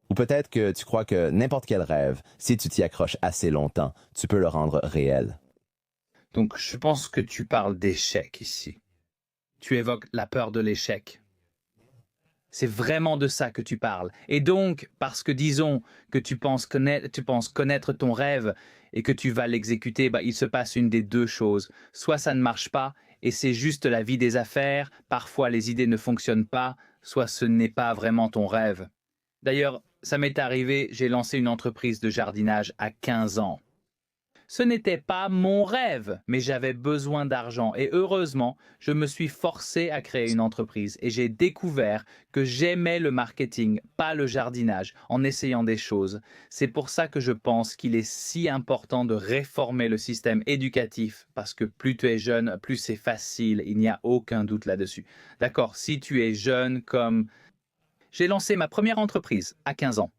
Ou peut-être que tu crois que n'importe quel rêve, si tu t'y accroches assez longtemps, tu peux le rendre réel. Donc, je pense que tu parles d'échec ici. Tu évoques la peur de l'échec. C'est vraiment de ça que tu parles. Et donc, parce que disons que tu penses connaître ton rêve et que tu vas l'exécuter, il se passe une des deux choses. Soit ça ne marche pas et c'est juste la vie des affaires, parfois les idées ne fonctionnent pas, soit ce n'est pas vraiment ton rêve. D'ailleurs, ça m'est arrivé, j'ai lancé une entreprise de jardinage à 15 ans. Ce n'était pas mon rêve, mais j'avais besoin d'argent. Et heureusement, je me suis forcé à créer une entreprise et j'ai découvert que j'aimais le marketing, pas le jardinage, en essayant des choses. C'est pour ça que je pense qu'il est si important de réformer le système éducatif, parce que plus tu es jeune, plus c'est facile, il n'y a aucun doute là-dessus. D'accord, si tu es jeune comme... J'ai lancé ma première entreprise à 15 ans.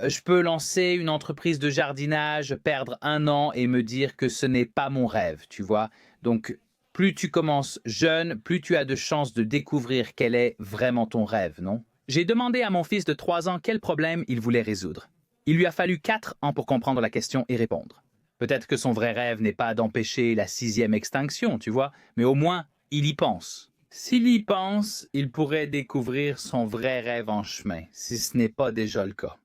Je peux lancer une entreprise de jardinage, perdre 1 an et me dire que ce n'est pas mon rêve, tu vois. Donc, plus tu commences jeune, plus tu as de chances de découvrir quel est vraiment ton rêve, non? J'ai demandé à mon fils de 3 ans quel problème il voulait résoudre. Il lui a fallu 4 ans pour comprendre la question et répondre. Peut-être que son vrai rêve n'est pas d'empêcher la 6e extinction, tu vois, mais au moins, il y pense. S'il y pense, il pourrait découvrir son vrai rêve en chemin, si ce n'est pas déjà le cas.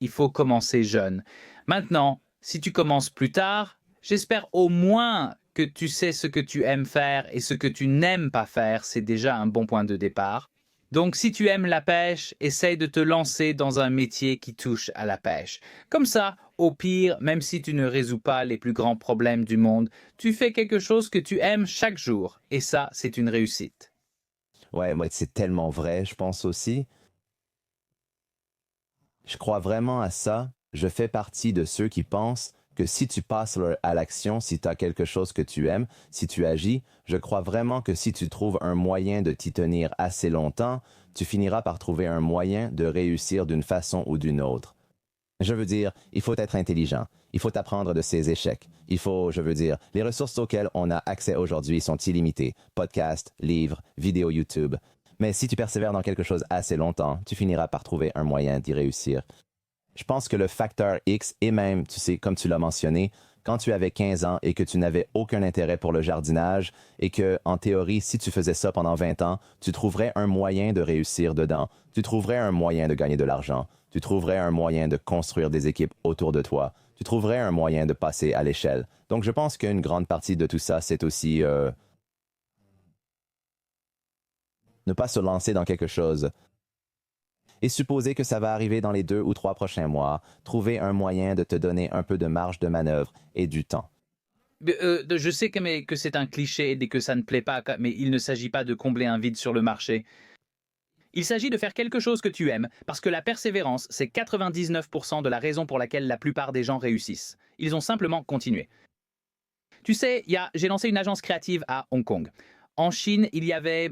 Il faut commencer jeune. Maintenant, si tu commences plus tard, j'espère au moins que tu sais ce que tu aimes faire et ce que tu n'aimes pas faire, c'est déjà un bon point de départ. Donc si tu aimes la pêche, essaye de te lancer dans un métier qui touche à la pêche. Comme ça, au pire, même si tu ne résous pas les plus grands problèmes du monde, tu fais quelque chose que tu aimes chaque jour. Et ça, c'est une réussite. Ouais, moi, c'est tellement vrai, je pense aussi. Je crois vraiment à ça. Je fais partie de ceux qui pensent que si tu passes à l'action, si tu as quelque chose que tu aimes, si tu agis, je crois vraiment que si tu trouves un moyen de t'y tenir assez longtemps, tu finiras par trouver un moyen de réussir d'une façon ou d'une autre. Je veux dire, il faut être intelligent. Il faut apprendre de ses échecs. Il faut, je veux dire, les ressources auxquelles on a accès aujourd'hui sont illimitées. Podcasts, livres, vidéos YouTube. Mais si tu persévères dans quelque chose assez longtemps, tu finiras par trouver un moyen d'y réussir. Je pense que le facteur X, et même, tu sais, comme tu l'as mentionné, quand tu avais 15 ans et que tu n'avais aucun intérêt pour le jardinage et que, en théorie, si tu faisais ça pendant 20 ans, tu trouverais un moyen de réussir dedans. Tu trouverais un moyen de gagner de l'argent. Tu trouverais un moyen de construire des équipes autour de toi. Tu trouverais un moyen de passer à l'échelle. Donc, je pense qu'une grande partie de tout ça, c'est aussi ne pas se lancer dans quelque chose et supposer que ça va arriver dans les 2 ou 3 prochains mois, trouver un moyen de te donner un peu de marge de manœuvre et du temps. Je sais que c'est un cliché et que ça ne plaît pas, mais il ne s'agit pas de combler un vide sur le marché. Il s'agit de faire quelque chose que tu aimes, parce que la persévérance, c'est 99% de la raison pour laquelle la plupart des gens réussissent. Ils ont simplement continué. Tu sais, j'ai lancé une agence créative à Hong Kong. En Chine, il y avait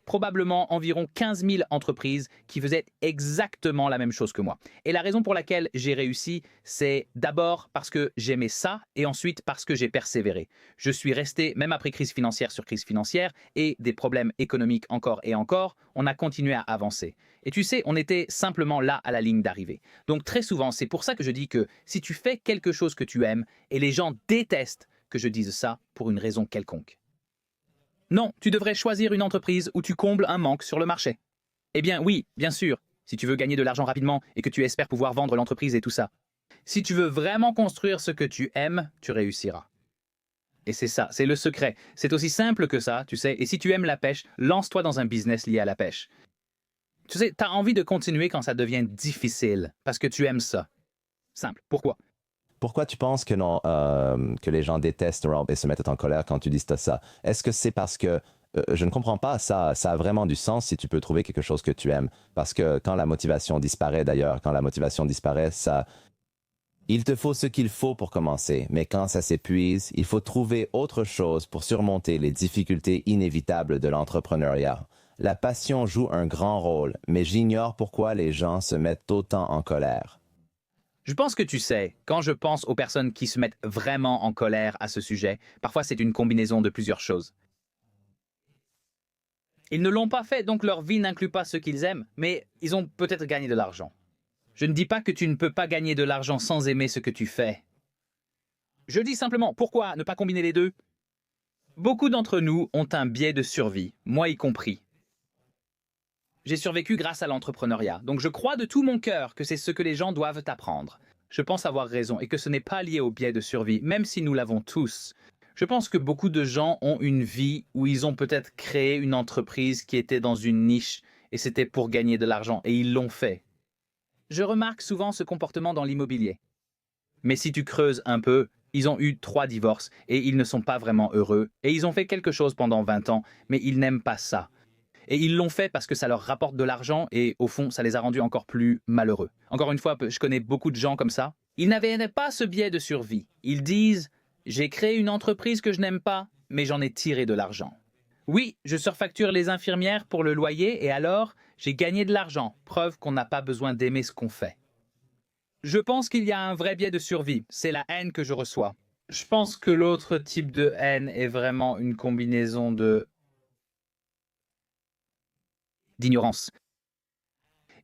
probablement environ 15 000 entreprises qui faisaient exactement la même chose que moi. Et la raison pour laquelle j'ai réussi, c'est d'abord parce que j'aimais ça et ensuite parce que j'ai persévéré. Je suis resté, même après crise financière sur crise financière et des problèmes économiques encore et encore, on a continué à avancer. Et tu sais, on était simplement là à la ligne d'arrivée. Donc très souvent, c'est pour ça que je dis que si tu fais quelque chose que tu aimes, et les gens détestent que je dise ça pour une raison quelconque. Non, tu devrais choisir une entreprise où tu combles un manque sur le marché. Eh bien oui, bien sûr, si tu veux gagner de l'argent rapidement et que tu espères pouvoir vendre l'entreprise et tout ça. Si tu veux vraiment construire ce que tu aimes, tu réussiras. Et c'est ça, c'est le secret. C'est aussi simple que ça, tu sais. Et si tu aimes la pêche, lance-toi dans un business lié à la pêche. Tu sais, tu as envie de continuer quand ça devient difficile, parce que tu aimes ça. Simple. Pourquoi? Pourquoi tu penses que, non, que les gens détestent Rob et se mettent en colère quand tu dis ça? Est-ce que c'est parce que je ne comprends pas ça? Ça a vraiment du sens si tu peux trouver quelque chose que tu aimes. Parce que quand la motivation disparaît d'ailleurs, quand la motivation disparaît, il te faut ce qu'il faut pour commencer. Mais quand ça s'épuise, il faut trouver autre chose pour surmonter les difficultés inévitables de l'entrepreneuriat. La passion joue un grand rôle, mais j'ignore pourquoi les gens se mettent autant en colère. Je pense que tu sais, quand je pense aux personnes qui se mettent vraiment en colère à ce sujet, parfois c'est une combinaison de plusieurs choses. Ils ne l'ont pas fait, donc leur vie n'inclut pas ce qu'ils aiment, mais ils ont peut-être gagné de l'argent. Je ne dis pas que tu ne peux pas gagner de l'argent sans aimer ce que tu fais. Je dis simplement, pourquoi ne pas combiner les deux? Beaucoup d'entre nous ont un biais de survie, moi y compris. J'ai survécu grâce à l'entrepreneuriat, donc je crois de tout mon cœur que c'est ce que les gens doivent apprendre. Je pense avoir raison et que ce n'est pas lié au biais de survie, même si nous l'avons tous. Je pense que beaucoup de gens ont une vie où ils ont peut-être créé une entreprise qui était dans une niche et c'était pour gagner de l'argent et ils l'ont fait. Je remarque souvent ce comportement dans l'immobilier. Mais si tu creuses un peu, ils ont eu 3 divorces et ils ne sont pas vraiment heureux. Et ils ont fait quelque chose pendant 20 ans, mais ils n'aiment pas ça. Et ils l'ont fait parce que ça leur rapporte de l'argent et au fond, ça les a rendus encore plus malheureux. Encore une fois, je connais beaucoup de gens comme ça. Ils n'avaient pas ce biais de survie. Ils disent « J'ai créé une entreprise que je n'aime pas, mais j'en ai tiré de l'argent. » Oui, je surfacture les infirmières pour le loyer et alors, j'ai gagné de l'argent. Preuve qu'on n'a pas besoin d'aimer ce qu'on fait. Je pense qu'il y a un vrai biais de survie. C'est la haine que je reçois. Je pense que l'autre type de haine est vraiment une combinaison d'ignorance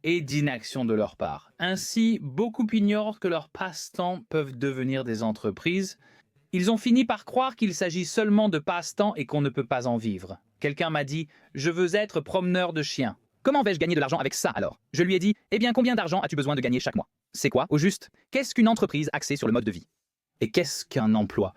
et d'inaction de leur part. Ainsi, beaucoup ignorent que leurs passe-temps peuvent devenir des entreprises. Ils ont fini par croire qu'il s'agit seulement de passe-temps et qu'on ne peut pas en vivre. Quelqu'un m'a dit « Je veux être promeneur de chiens ». Comment vais-je gagner de l'argent avec ça alors? Je lui ai dit « Eh bien, combien d'argent as-tu besoin de gagner chaque mois? C'est quoi, au juste? Qu'est-ce qu'une entreprise axée sur le mode de vie? Et qu'est-ce qu'un emploi? »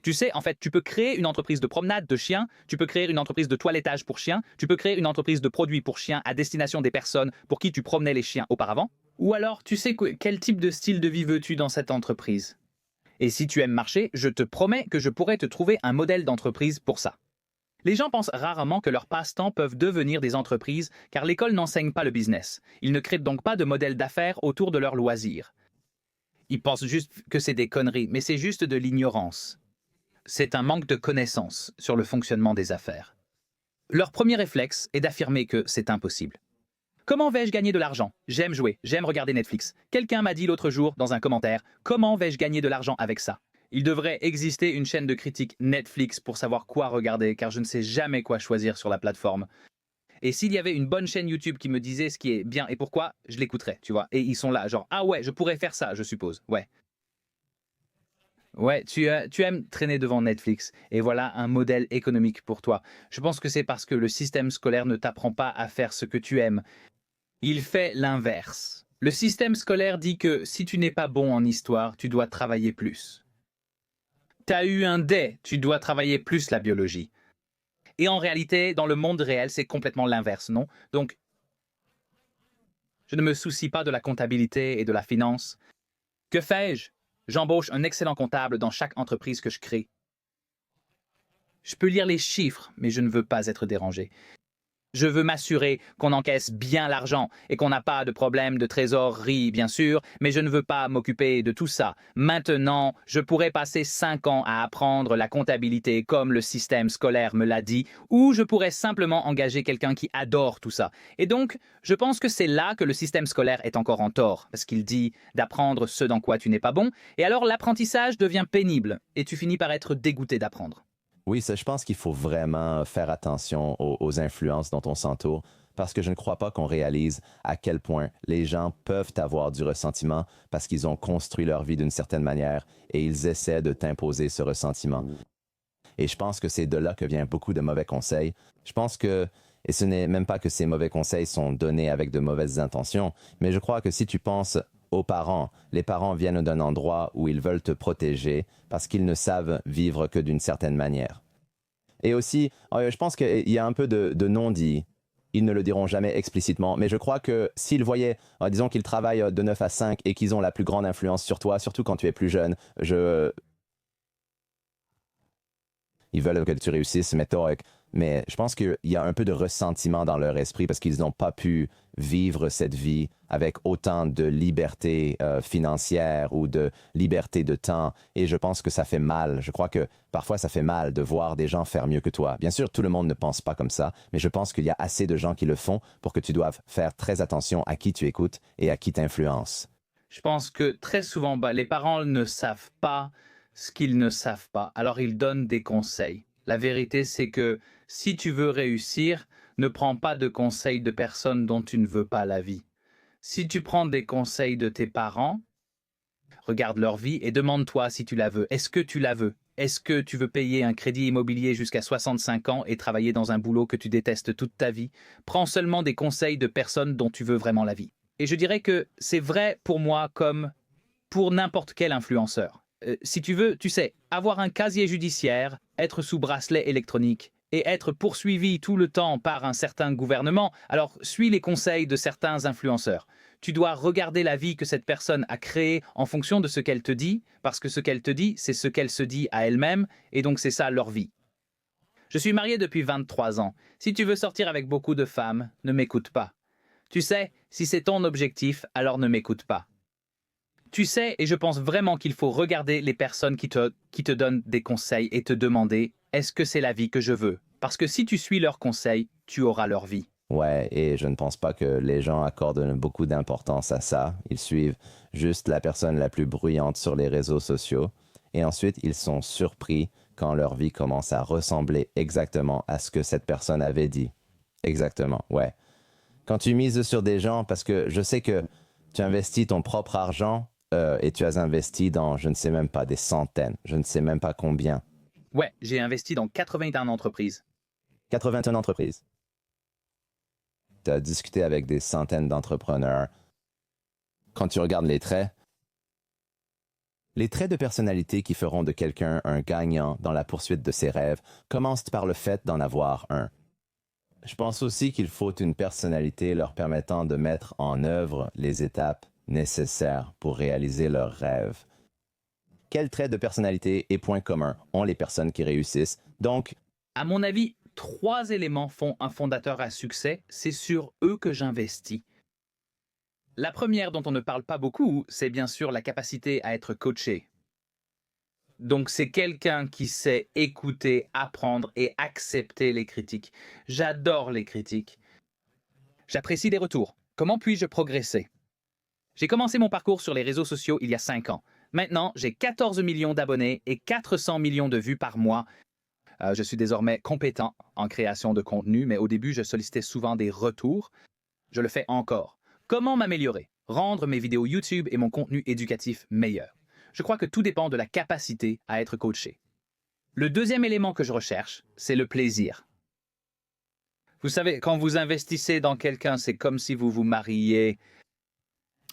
Tu sais, en fait, tu peux créer une entreprise de promenade de chiens, tu peux créer une entreprise de toilettage pour chiens, tu peux créer une entreprise de produits pour chiens à destination des personnes pour qui tu promenais les chiens auparavant. Ou alors, tu sais quel type de style de vie veux-tu dans cette entreprise? Et si tu aimes marcher, je te promets que je pourrais te trouver un modèle d'entreprise pour ça. Les gens pensent rarement que leurs passe-temps peuvent devenir des entreprises car l'école n'enseigne pas le business. Ils ne créent donc pas de modèle d'affaires autour de leurs loisirs. Ils pensent juste que c'est des conneries, mais c'est juste de l'ignorance. C'est un manque de connaissances sur le fonctionnement des affaires. Leur premier réflexe est d'affirmer que c'est impossible. Comment vais-je gagner de l'argent? J'aime jouer, j'aime regarder Netflix. Quelqu'un m'a dit l'autre jour dans un commentaire, comment vais-je gagner de l'argent avec ça? Il devrait exister une chaîne de critique Netflix pour savoir quoi regarder, car je ne sais jamais quoi choisir sur la plateforme. Et s'il y avait une bonne chaîne YouTube qui me disait ce qui est bien et pourquoi, je l'écouterais, tu vois. Et ils sont là, genre, ah ouais, je pourrais faire ça, je suppose, ouais. Ouais, tu aimes traîner devant Netflix, et voilà un modèle économique pour toi. Je pense que c'est parce que le système scolaire ne t'apprend pas à faire ce que tu aimes. Il fait l'inverse. Le système scolaire dit que si tu n'es pas bon en histoire, tu dois travailler plus. T'as eu un D, tu dois travailler plus la biologie. Et en réalité, dans le monde réel, c'est complètement l'inverse, non? Donc, je ne me soucie pas de la comptabilité et de la finance. Que fais-je? J'embauche un excellent comptable dans chaque entreprise que je crée. Je peux lire les chiffres, mais je ne veux pas être dérangé. Je veux m'assurer qu'on encaisse bien l'argent et qu'on n'a pas de problème de trésorerie, bien sûr, mais je ne veux pas m'occuper de tout ça. Maintenant, je pourrais passer 5 ans à apprendre la comptabilité comme le système scolaire me l'a dit, ou je pourrais simplement engager quelqu'un qui adore tout ça. Et donc, je pense que c'est là que le système scolaire est encore en tort, parce qu'il dit d'apprendre ce dans quoi tu n'es pas bon, et alors l'apprentissage devient pénible, et tu finis par être dégoûté d'apprendre. Oui, ça, je pense qu'il faut vraiment faire attention aux influences dont on s'entoure, parce que je ne crois pas qu'on réalise à quel point les gens peuvent avoir du ressentiment parce qu'ils ont construit leur vie d'une certaine manière et ils essaient de t'imposer ce ressentiment. Et je pense que c'est de là que vient beaucoup de mauvais conseils. Je pense que, et ce n'est même pas que ces mauvais conseils sont donnés avec de mauvaises intentions, mais je crois que si tu penses aux parents, les parents viennent d'un endroit où ils veulent te protéger parce qu'ils ne savent vivre que d'une certaine manière. Et aussi, je pense qu'il y a un peu de non-dit. Ils ne le diront jamais explicitement, mais je crois que s'ils voyaient, disons qu'ils travaillent de 9 à 5 et qu'ils ont la plus grande influence sur toi, surtout quand tu es plus jeune, ils veulent que tu réussisses, mais je pense qu'il y a un peu de ressentiment dans leur esprit parce qu'ils n'ont pas pu vivre cette vie avec autant de liberté financière ou de liberté de temps. Et je pense que ça fait mal. Je crois que parfois ça fait mal de voir des gens faire mieux que toi. Bien sûr, tout le monde ne pense pas comme ça, mais je pense qu'il y a assez de gens qui le font pour que tu doives faire très attention à qui tu écoutes et à qui t'influence. Je pense que très souvent, les parents ne savent pas ce qu'ils ne savent pas, alors ils donnent des conseils. La vérité, c'est que si tu veux réussir, ne prends pas de conseils de personnes dont tu ne veux pas la vie. Si tu prends des conseils de tes parents, regarde leur vie et demande-toi si tu la veux. Est-ce que tu la veux? Est-ce que tu veux payer un crédit immobilier jusqu'à 65 ans et travailler dans un boulot que tu détestes toute ta vie? Prends seulement des conseils de personnes dont tu veux vraiment la vie. Et je dirais que c'est vrai pour moi comme pour n'importe quel influenceur. Si tu veux, tu sais, avoir un casier judiciaire, être sous bracelet électronique et être poursuivi tout le temps par un certain gouvernement, alors suis les conseils de certains influenceurs. Tu dois regarder la vie que cette personne a créée en fonction de ce qu'elle te dit, parce que ce qu'elle te dit, c'est ce qu'elle se dit à elle-même, et donc c'est ça leur vie. Je suis marié depuis 23 ans. Si tu veux sortir avec beaucoup de femmes, ne m'écoute pas. Tu sais, si c'est ton objectif, alors ne m'écoute pas. Tu sais, et je pense vraiment qu'il faut regarder les personnes qui te donnent des conseils et te demander « Est-ce que c'est la vie que je veux ?» Parce que si tu suis leurs conseils, tu auras leur vie. Ouais, et je ne pense pas que les gens accordent beaucoup d'importance à ça. Ils suivent juste la personne la plus bruyante sur les réseaux sociaux. Et ensuite, ils sont surpris quand leur vie commence à ressembler exactement à ce que cette personne avait dit. Exactement, ouais. Quand tu mises sur des gens, parce que je sais que tu investis ton propre argent et tu as investi dans, je ne sais même pas, des centaines, je ne sais même pas combien. Ouais, j'ai investi dans 81 entreprises. 81 entreprises. Tu as discuté avec des centaines d'entrepreneurs. Quand tu regardes les traits de personnalité qui feront de quelqu'un un gagnant dans la poursuite de ses rêves commencent par le fait d'en avoir un. Je pense aussi qu'il faut une personnalité leur permettant de mettre en œuvre les étapes nécessaires pour réaliser leurs rêves. Quels traits de personnalité et points communs ont les personnes qui réussissent? Donc, À mon avis, 3 éléments font un fondateur à succès. C'est sur eux que j'investis. La première dont on ne parle pas beaucoup, c'est bien sûr la capacité à être coaché. Donc c'est quelqu'un qui sait écouter, apprendre et accepter les critiques. J'adore les critiques. J'apprécie les retours. Comment puis-je progresser? J'ai commencé mon parcours sur les réseaux sociaux il y a 5 ans. Maintenant, j'ai 14 millions d'abonnés et 400 millions de vues par mois. Je suis désormais compétent en création de contenu, mais au début, je sollicitais souvent des retours. Je le fais encore. Comment m'améliorer? Rendre mes vidéos YouTube et mon contenu éducatif meilleurs. Je crois que tout dépend de la capacité à être coaché. Le deuxième élément que je recherche, c'est le plaisir. Vous savez, quand vous investissez dans quelqu'un, c'est comme si vous vous mariez.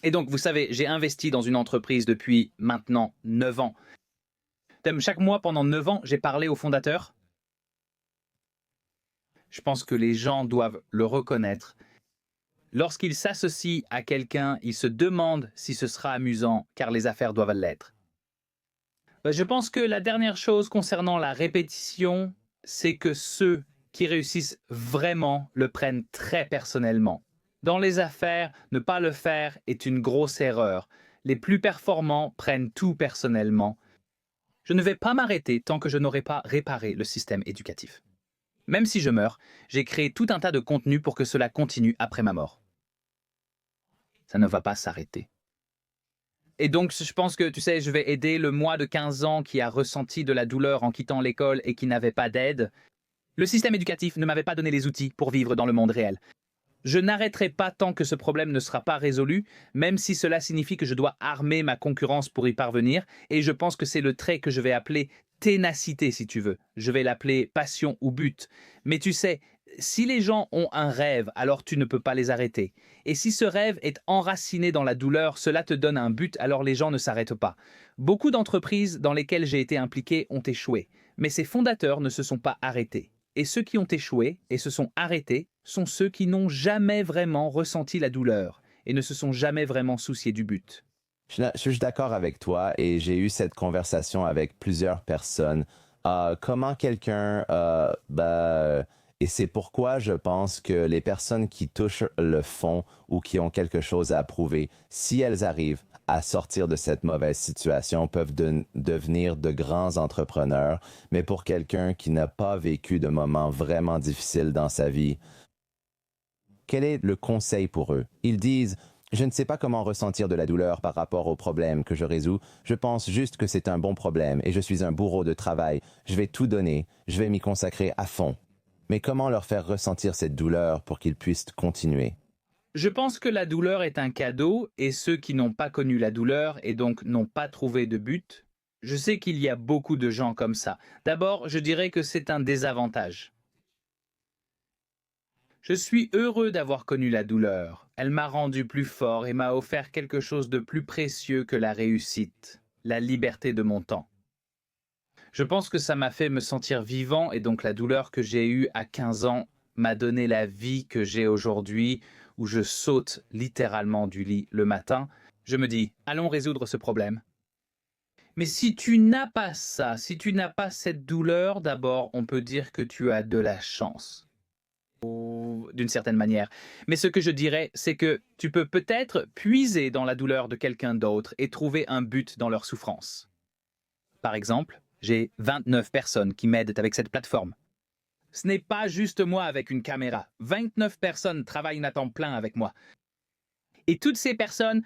Et donc, vous savez, j'ai investi dans une entreprise depuis maintenant 9 ans. Chaque mois, pendant 9 ans, j'ai parlé au fondateur. Je pense que les gens doivent le reconnaître. Lorsqu'ils s'associent à quelqu'un, ils se demandent si ce sera amusant, car les affaires doivent l'être. Je pense que la dernière chose concernant la répétition, c'est que ceux qui réussissent vraiment le prennent très personnellement. Dans les affaires, ne pas le faire est une grosse erreur. Les plus performants prennent tout personnellement. Je ne vais pas m'arrêter tant que je n'aurai pas réparé le système éducatif. Même si je meurs, j'ai créé tout un tas de contenu pour que cela continue après ma mort. Ça ne va pas s'arrêter. Et donc, je pense que, tu sais, je vais aider le moi de 15 ans qui a ressenti de la douleur en quittant l'école et qui n'avait pas d'aide. Le système éducatif ne m'avait pas donné les outils pour vivre dans le monde réel. Je n'arrêterai pas tant que ce problème ne sera pas résolu, même si cela signifie que je dois armer ma concurrence pour y parvenir, et je pense que c'est le trait que je vais appeler ténacité, si tu veux. Je vais l'appeler passion ou but. Mais tu sais, si les gens ont un rêve, alors tu ne peux pas les arrêter. Et si ce rêve est enraciné dans la douleur, cela te donne un but, alors les gens ne s'arrêtent pas. Beaucoup d'entreprises dans lesquelles j'ai été impliqué ont échoué, mais ces fondateurs ne se sont pas arrêtés. Et ceux qui ont échoué et se sont arrêtés sont ceux qui n'ont jamais vraiment ressenti la douleur et ne se sont jamais vraiment souciés du but. Je suis d'accord avec toi et j'ai eu cette conversation avec plusieurs personnes. Comment quelqu'un... et c'est pourquoi je pense que les personnes qui touchent le fond ou qui ont quelque chose à prouver, si elles arrivent à sortir de cette mauvaise situation, peuvent devenir de grands entrepreneurs. Mais pour quelqu'un qui n'a pas vécu de moments vraiment difficiles dans sa vie, quel est le conseil pour eux? Ils disent... Je ne sais pas comment ressentir de la douleur par rapport au problème que je résous. Je pense juste que c'est un bon problème et je suis un bourreau de travail. Je vais tout donner, je vais m'y consacrer à fond. Mais comment leur faire ressentir cette douleur pour qu'ils puissent continuer? Je pense que la douleur est un cadeau et ceux qui n'ont pas connu la douleur et donc n'ont pas trouvé de but, je sais qu'il y a beaucoup de gens comme ça. D'abord, je dirais que c'est un désavantage. Je suis heureux d'avoir connu la douleur. Elle m'a rendu plus fort et m'a offert quelque chose de plus précieux que la réussite, la liberté de mon temps. Je pense que ça m'a fait me sentir vivant et donc la douleur que j'ai eue à 15 ans m'a donné la vie que j'ai aujourd'hui où je saute littéralement du lit le matin. Je me dis, allons résoudre ce problème. Mais si tu n'as pas ça, si tu n'as pas cette douleur, d'abord, on peut dire que tu as de la chance, d'une certaine manière. Mais ce que je dirais, c'est que tu peux peut-être puiser dans la douleur de quelqu'un d'autre et trouver un but dans leur souffrance. Par exemple, j'ai 29 personnes qui m'aident avec cette plateforme. Ce n'est pas juste moi avec une caméra. 29 personnes travaillent à temps plein avec moi. Et toutes ces personnes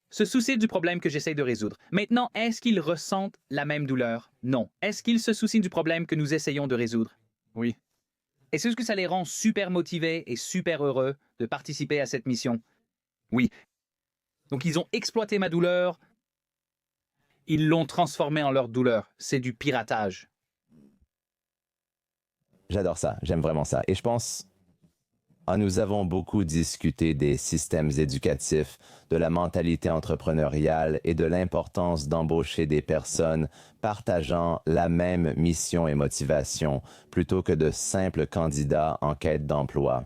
se soucient du problème que j'essaie de résoudre. Maintenant, est-ce qu'ils ressentent la même douleur? Non. Est-ce qu'ils se soucient du problème que nous essayons de résoudre? Oui. Est-ce que ça les rend super motivés et super heureux de participer à cette mission? Oui. Donc ils ont exploité ma douleur, ils l'ont transformée en leur douleur. C'est du piratage. J'adore ça, j'aime vraiment ça. Et je pense, nous avons beaucoup discuté des systèmes éducatifs, de la mentalité entrepreneuriale et de l'importance d'embaucher des personnes partageant la même mission et motivation plutôt que de simples candidats en quête d'emploi.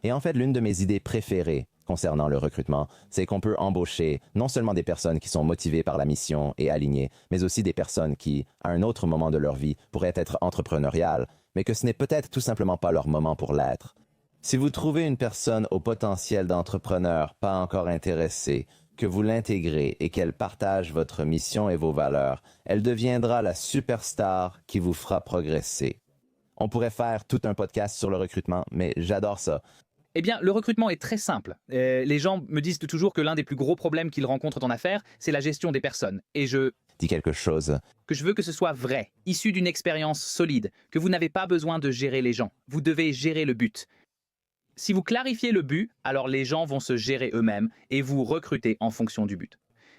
Et en fait, l'une de mes idées préférées concernant le recrutement, c'est qu'on peut embaucher non seulement des personnes qui sont motivées par la mission et alignées, mais aussi des personnes qui, à un autre moment de leur vie, pourraient être entrepreneuriales, mais que ce n'est peut-être tout simplement pas leur moment pour l'être. Si vous trouvez une personne au potentiel d'entrepreneur pas encore intéressée, que vous l'intégrez et qu'elle partage votre mission et vos valeurs, elle deviendra la superstar qui vous fera progresser. On pourrait faire tout un podcast sur le recrutement, mais j'adore ça. Eh bien, le recrutement est très simple. Les gens me disent toujours que l'un des plus gros problèmes qu'ils rencontrent en affaires, c'est la gestion des personnes. Et Dis quelque chose. que je veux que ce soit vrai, issu d'une expérience solide, que vous n'avez pas besoin de gérer les gens. Vous devez gérer le but. Si vous clarifiez le but, alors les gens vont se gérer eux-mêmes et vous recruter en fonction du but.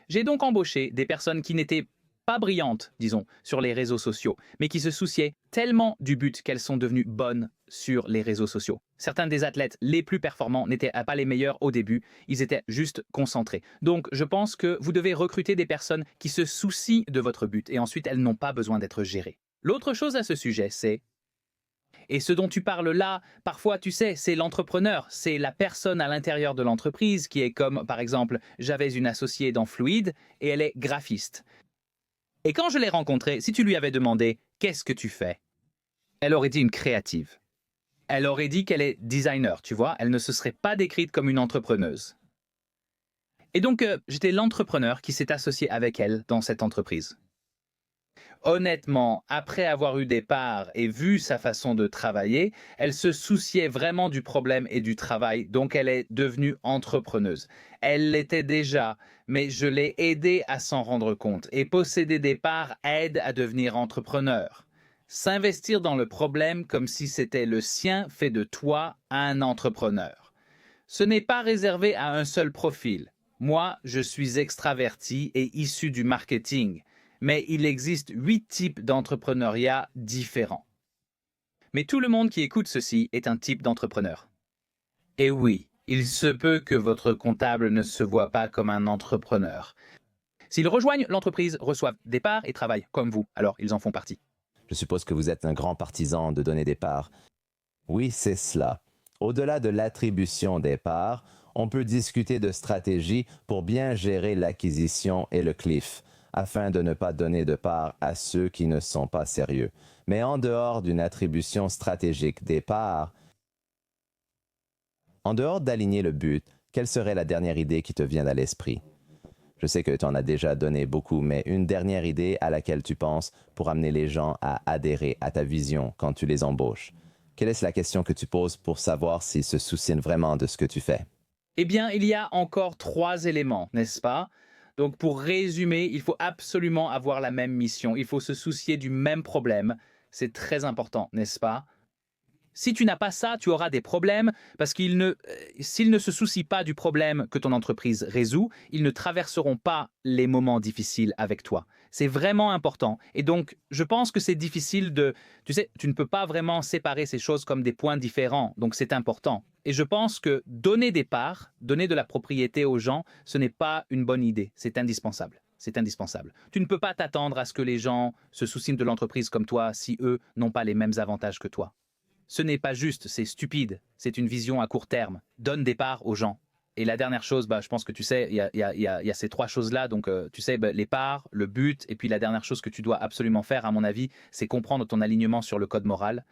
J'ai donc embauché des personnes qui n'étaient pas brillantes, disons, sur les réseaux sociaux, mais qui se souciaient tellement du but qu'elles sont devenues bonnes sur les réseaux sociaux. Certains des athlètes les plus performants n'étaient pas les meilleurs au début, ils étaient juste concentrés. Donc, je pense que vous devez recruter des personnes qui se soucient de votre but et ensuite elles n'ont pas besoin d'être gérées. L'autre chose à ce sujet, c'est... Et ce dont tu parles là, parfois, tu sais, c'est l'entrepreneur, c'est la personne à l'intérieur de l'entreprise qui est comme, par exemple, j'avais une associée dans Fluide et elle est graphiste. Et quand je l'ai rencontrée, si tu lui avais demandé « Qu'est-ce que tu fais ?» Elle aurait dit une créative. Elle aurait dit qu'elle est designer, tu vois, elle ne se serait pas décrite comme une entrepreneuse. Et donc, j'étais l'entrepreneur qui s'est associé avec elle dans cette entreprise. Honnêtement, après avoir eu des parts et vu sa façon de travailler, elle se souciait vraiment du problème et du travail, donc elle est devenue entrepreneuse. Elle l'était déjà, mais je l'ai aidée à s'en rendre compte et posséder des parts aide à devenir entrepreneur. S'investir dans le problème comme si c'était le sien fait de toi un entrepreneur. Ce n'est pas réservé à un seul profil. Moi, je suis extraverti et issu du marketing. Mais il existe 8 types d'entrepreneuriat différents. Mais tout le monde qui écoute ceci est un type d'entrepreneur. Et oui, il se peut que votre comptable ne se voit pas comme un entrepreneur. S'ils rejoignent l'entreprise, reçoivent des parts et travaillent comme vous, alors ils en font partie. Je suppose que vous êtes un grand partisan de donner des parts. Oui, c'est cela. Au-delà de l'attribution des parts, on peut discuter de stratégie pour bien gérer l'acquisition et le cliff, afin de ne pas donner de parts à ceux qui ne sont pas sérieux. Mais en dehors d'une attribution stratégique des parts, en dehors d'aligner le but, quelle serait la dernière idée qui te vient à l'esprit? Je sais que tu en as déjà donné beaucoup, mais une dernière idée à laquelle tu penses pour amener les gens à adhérer à ta vision quand tu les embauches. Quelle est la question que tu poses pour savoir s'ils se soucient vraiment de ce que tu fais? Eh bien, il y a encore 3 éléments, n'est-ce pas? Donc, pour résumer, il faut absolument avoir la même mission. Il faut se soucier du même problème. C'est très important, n'est-ce pas? Si tu n'as pas ça, tu auras des problèmes parce s'ils ne se soucient pas du problème que ton entreprise résout, ils ne traverseront pas les moments difficiles avec toi. C'est vraiment important. Et donc, je pense que c'est difficile tu sais, tu ne peux pas vraiment séparer ces choses comme des points différents. Donc, c'est important. Et je pense que donner des parts, donner de la propriété aux gens, ce n'est pas une bonne idée. C'est indispensable. C'est indispensable. Tu ne peux pas t'attendre à ce que les gens se soucient de l'entreprise comme toi si eux n'ont pas les mêmes avantages que toi. Ce n'est pas juste, c'est stupide. C'est une vision à court terme. Donne des parts aux gens. Et la dernière chose, je pense que tu sais, il y a ces trois choses-là. Donc, tu sais, les parts, le but, et puis la dernière chose que tu dois absolument faire, à mon avis, c'est comprendre ton alignement sur le code moral.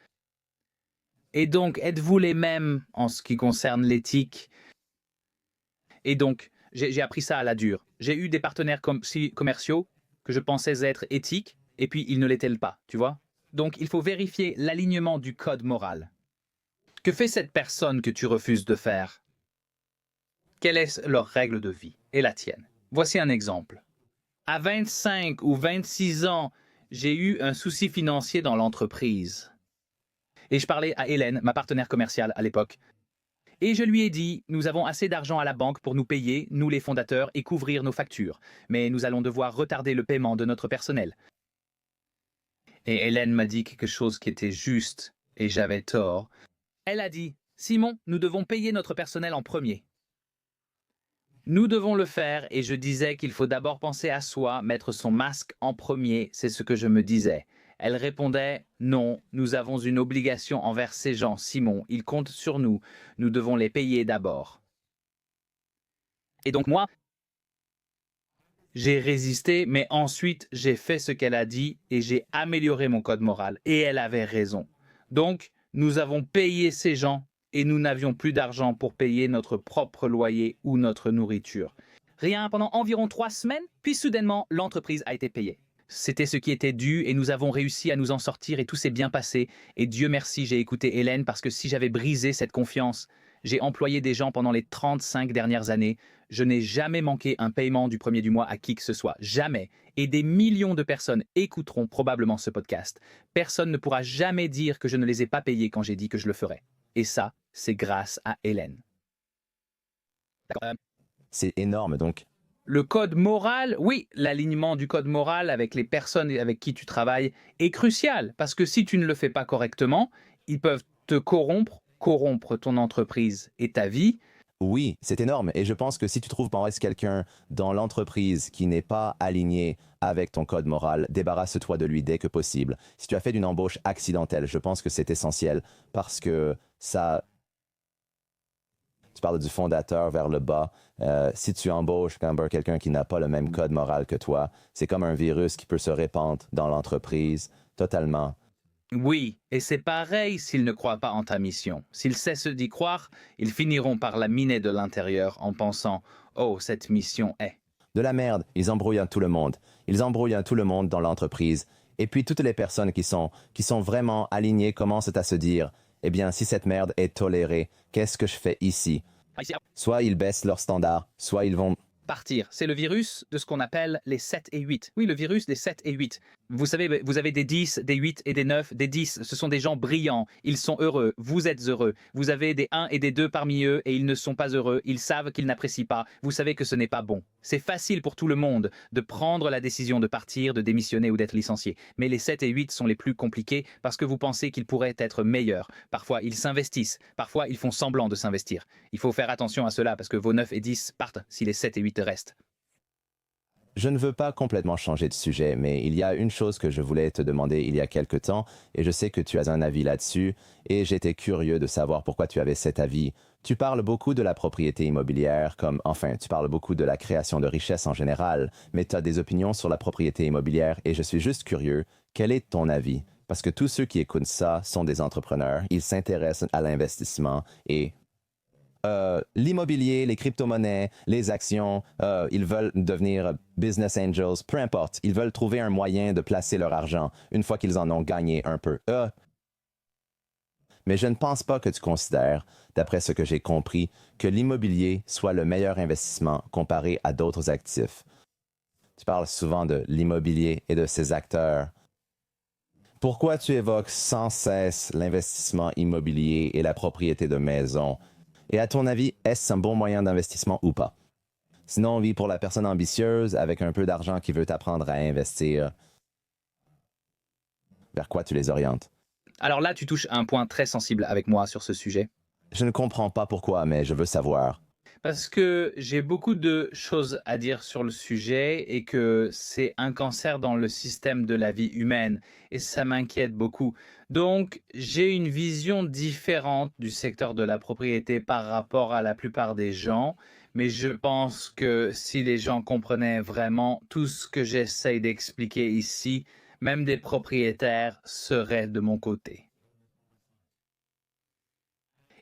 Et donc, êtes-vous les mêmes en ce qui concerne l'éthique? Et donc, j'ai appris ça à la dure. J'ai eu des partenaires commerciaux que je pensais être éthiques, et puis ils ne l'étaient pas, tu vois? Donc, il faut vérifier l'alignement du code moral. Que fait cette personne que tu refuses de faire? Quelle est leur règle de vie et la tienne? Voici un exemple. À 25 ou 26 ans, j'ai eu un souci financier dans l'entreprise. Et je parlais à Hélène, ma partenaire commerciale à l'époque. Et je lui ai dit, nous avons assez d'argent à la banque pour nous payer, nous les fondateurs, et couvrir nos factures. Mais nous allons devoir retarder le paiement de notre personnel. Et Hélène m'a dit quelque chose qui était juste, et j'avais tort. Elle a dit, Simon, nous devons payer notre personnel en premier. Nous devons le faire, et je disais qu'il faut d'abord penser à soi, mettre son masque en premier, c'est ce que je me disais. Elle répondait, non, nous avons une obligation envers ces gens, Simon, ils comptent sur nous, nous devons les payer d'abord. Et donc moi, j'ai résisté, mais ensuite j'ai fait ce qu'elle a dit et j'ai amélioré mon code moral, et elle avait raison. Donc, nous avons payé ces gens et nous n'avions plus d'argent pour payer notre propre loyer ou notre nourriture. Rien pendant environ 3 semaines, puis soudainement, l'entreprise a été payée. C'était ce qui était dû et nous avons réussi à nous en sortir et tout s'est bien passé. Et Dieu merci, j'ai écouté Hélène parce que si j'avais brisé cette confiance, j'ai employé des gens pendant les 35 dernières années. Je n'ai jamais manqué un paiement du premier du mois à qui que ce soit. Jamais. Et des millions de personnes écouteront probablement ce podcast. Personne ne pourra jamais dire que je ne les ai pas payés quand j'ai dit que je le ferais. Et ça, c'est grâce à Hélène. C'est énorme, donc. Le code moral, oui, l'alignement du code moral avec les personnes avec qui tu travailles est crucial. Parce que si tu ne le fais pas correctement, ils peuvent te corrompre ton entreprise et ta vie. Oui, c'est énorme. Et je pense que si tu trouves par exemple quelqu'un dans l'entreprise qui n'est pas aligné avec ton code moral, débarrasse-toi de lui dès que possible. Si tu as fait une embauche accidentelle, je pense que c'est essentiel parce que ça... Tu parles du fondateur vers le bas. Si tu embauches quelqu'un qui n'a pas le même code moral que toi, c'est comme un virus qui peut se répandre dans l'entreprise totalement. Oui, et c'est pareil s'ils ne croient pas en ta mission. S'ils cessent d'y croire, ils finiront par la miner de l'intérieur en pensant « Oh, cette mission est… » De la merde, ils embrouillent tout le monde. Ils embrouillent tout le monde dans l'entreprise. Et puis toutes les personnes qui sont vraiment alignées commencent à se dire « Eh bien, si cette merde est tolérée, qu'est-ce que je fais ici ?» Soit ils baissent leurs standards, soit ils vont... partir. C'est le virus de ce qu'on appelle les 7 et 8. Oui, le virus des 7 et 8. Vous savez, vous avez des 10, des 8 et des 9. Des 10, ce sont des gens brillants. Ils sont heureux. Vous êtes heureux. Vous avez des 1 et des 2 parmi eux et ils ne sont pas heureux. Ils savent qu'ils n'apprécient pas. Vous savez que ce n'est pas bon. C'est facile pour tout le monde de prendre la décision de partir, de démissionner ou d'être licencié. Mais les 7 et 8 sont les plus compliqués parce que vous pensez qu'ils pourraient être meilleurs. Parfois, ils s'investissent. Parfois, ils font semblant de s'investir. Il faut faire attention à cela parce que vos 9 et 10 partent si les 7 et 8 restent. Je ne veux pas complètement changer de sujet, mais il y a une chose que je voulais te demander il y a quelque temps, et je sais que tu as un avis là-dessus, et j'étais curieux de savoir pourquoi tu avais cet avis. Tu parles beaucoup de la propriété immobilière, tu parles beaucoup de la création de richesse en général, mais tu as des opinions sur la propriété immobilière, et je suis juste curieux, quel est ton avis? Parce que tous ceux qui écoutent ça sont des entrepreneurs, ils s'intéressent à l'investissement, et... l'immobilier, les crypto-monnaies, les actions, ils veulent devenir business angels, peu importe. Ils veulent trouver un moyen de placer leur argent une fois qu'ils en ont gagné un peu. Mais je ne pense pas que tu considères, d'après ce que j'ai compris, que l'immobilier soit le meilleur investissement comparé à d'autres actifs. Tu parles souvent de l'immobilier et de ses acteurs. Pourquoi tu évoques sans cesse l'investissement immobilier et la propriété de maison? Et à ton avis, est-ce un bon moyen d'investissement ou pas? Sinon, oui, pour la personne ambitieuse, avec un peu d'argent qui veut t'apprendre à investir, vers quoi tu les orientes? Alors là, tu touches à un point très sensible avec moi sur ce sujet. Je ne comprends pas pourquoi, mais je veux savoir. Parce que j'ai beaucoup de choses à dire sur le sujet et que c'est un cancer dans le système de la vie humaine et ça m'inquiète beaucoup. Donc, j'ai une vision différente du secteur de la propriété par rapport à la plupart des gens, mais je pense que si les gens comprenaient vraiment tout ce que j'essaye d'expliquer ici, même des propriétaires seraient de mon côté.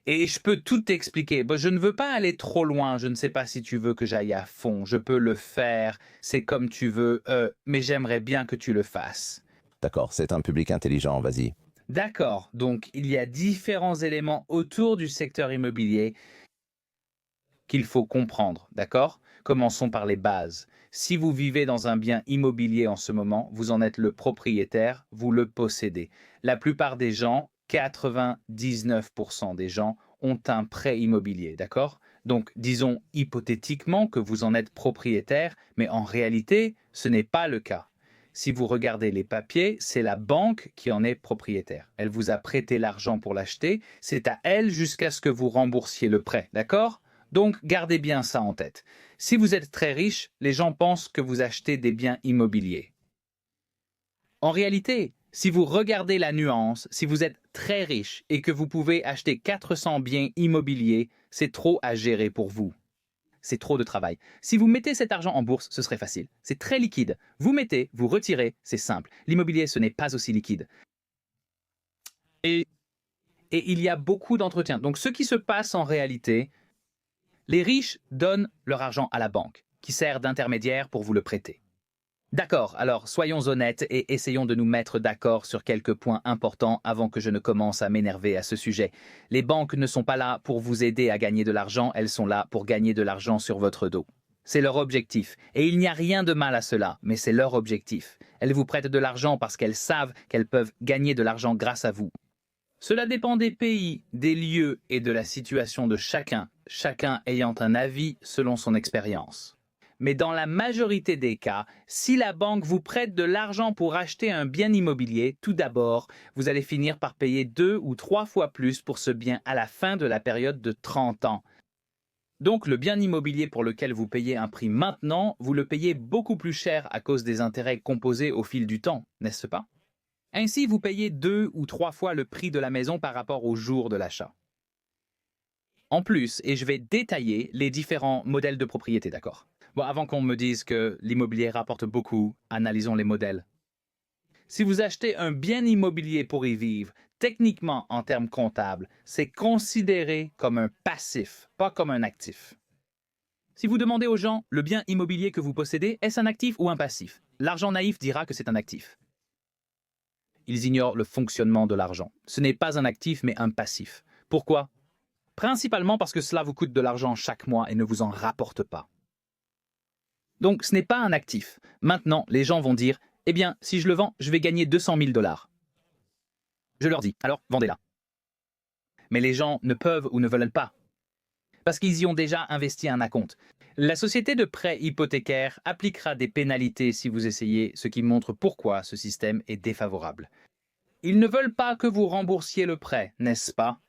Et je peux tout t'expliquer. Bon, je ne veux pas aller trop loin. Je ne sais pas si tu veux que j'aille à fond. Je peux le faire. C'est comme tu veux. Mais j'aimerais bien que tu le fasses. D'accord, c'est un public intelligent, vas-y. D'accord. Donc, il y a différents éléments autour du secteur immobilier qu'il faut comprendre. D'accord? Commençons par les bases. Si vous vivez dans un bien immobilier en ce moment, vous en êtes le propriétaire, vous le possédez. La plupart des gens, 99% des gens, ont un prêt immobilier, d'accord? Donc, disons hypothétiquement que vous en êtes propriétaire, mais en réalité, ce n'est pas le cas. Si vous regardez les papiers, c'est la banque qui en est propriétaire. Elle vous a prêté l'argent pour l'acheter, c'est à elle jusqu'à ce que vous remboursiez le prêt, d'accord? Donc, gardez bien ça en tête. Si vous êtes très riche, les gens pensent que vous achetez des biens immobiliers. En réalité, si vous regardez la nuance, si vous êtes très riche et que vous pouvez acheter 400 biens immobiliers, c'est trop à gérer pour vous. C'est trop de travail. Si vous mettez cet argent en bourse, ce serait facile. C'est très liquide. Vous mettez, vous retirez, c'est simple. L'immobilier, ce n'est pas aussi liquide. Et il y a beaucoup d'entretien. Donc, ce qui se passe en réalité, les riches donnent leur argent à la banque, qui sert d'intermédiaire pour vous le prêter. D'accord, alors soyons honnêtes et essayons de nous mettre d'accord sur quelques points importants avant que je ne commence à m'énerver à ce sujet. Les banques ne sont pas là pour vous aider à gagner de l'argent, elles sont là pour gagner de l'argent sur votre dos. C'est leur objectif, et il n'y a rien de mal à cela, mais c'est leur objectif. Elles vous prêtent de l'argent parce qu'elles savent qu'elles peuvent gagner de l'argent grâce à vous. Cela dépend des pays, des lieux et de la situation de chacun, chacun ayant un avis selon son expérience. Mais dans la majorité des cas, si la banque vous prête de l'argent pour acheter un bien immobilier, tout d'abord, vous allez finir par payer 2 ou 3 fois plus pour ce bien à la fin de la période de 30 ans. Donc le bien immobilier pour lequel vous payez un prix maintenant, vous le payez beaucoup plus cher à cause des intérêts composés au fil du temps, n'est-ce pas? Ainsi, vous payez 2 ou 3 fois le prix de la maison par rapport au jour de l'achat. En plus, et je vais détailler les différents modèles de propriété, d'accord? Bon, avant qu'on me dise que l'immobilier rapporte beaucoup, analysons les modèles. Si vous achetez un bien immobilier pour y vivre, techniquement en termes comptables, c'est considéré comme un passif, pas comme un actif. Si vous demandez aux gens, le bien immobilier que vous possédez, est-ce un actif ou un passif? L'argent naïf dira que c'est un actif. Ils ignorent le fonctionnement de l'argent. Ce n'est pas un actif, mais un passif. Pourquoi? Principalement parce que cela vous coûte de l'argent chaque mois et ne vous en rapporte pas. Donc, ce n'est pas un actif. Maintenant, les gens vont dire, eh bien, si je le vends, je vais gagner 200 000 $. Je leur dis, alors, vendez-la. Mais les gens ne peuvent ou ne veulent pas. Parce qu'ils y ont déjà investi un acompte. La société de prêt hypothécaire appliquera des pénalités si vous essayez, ce qui montre pourquoi ce système est défavorable. Ils ne veulent pas que vous remboursiez le prêt, n'est-ce pas?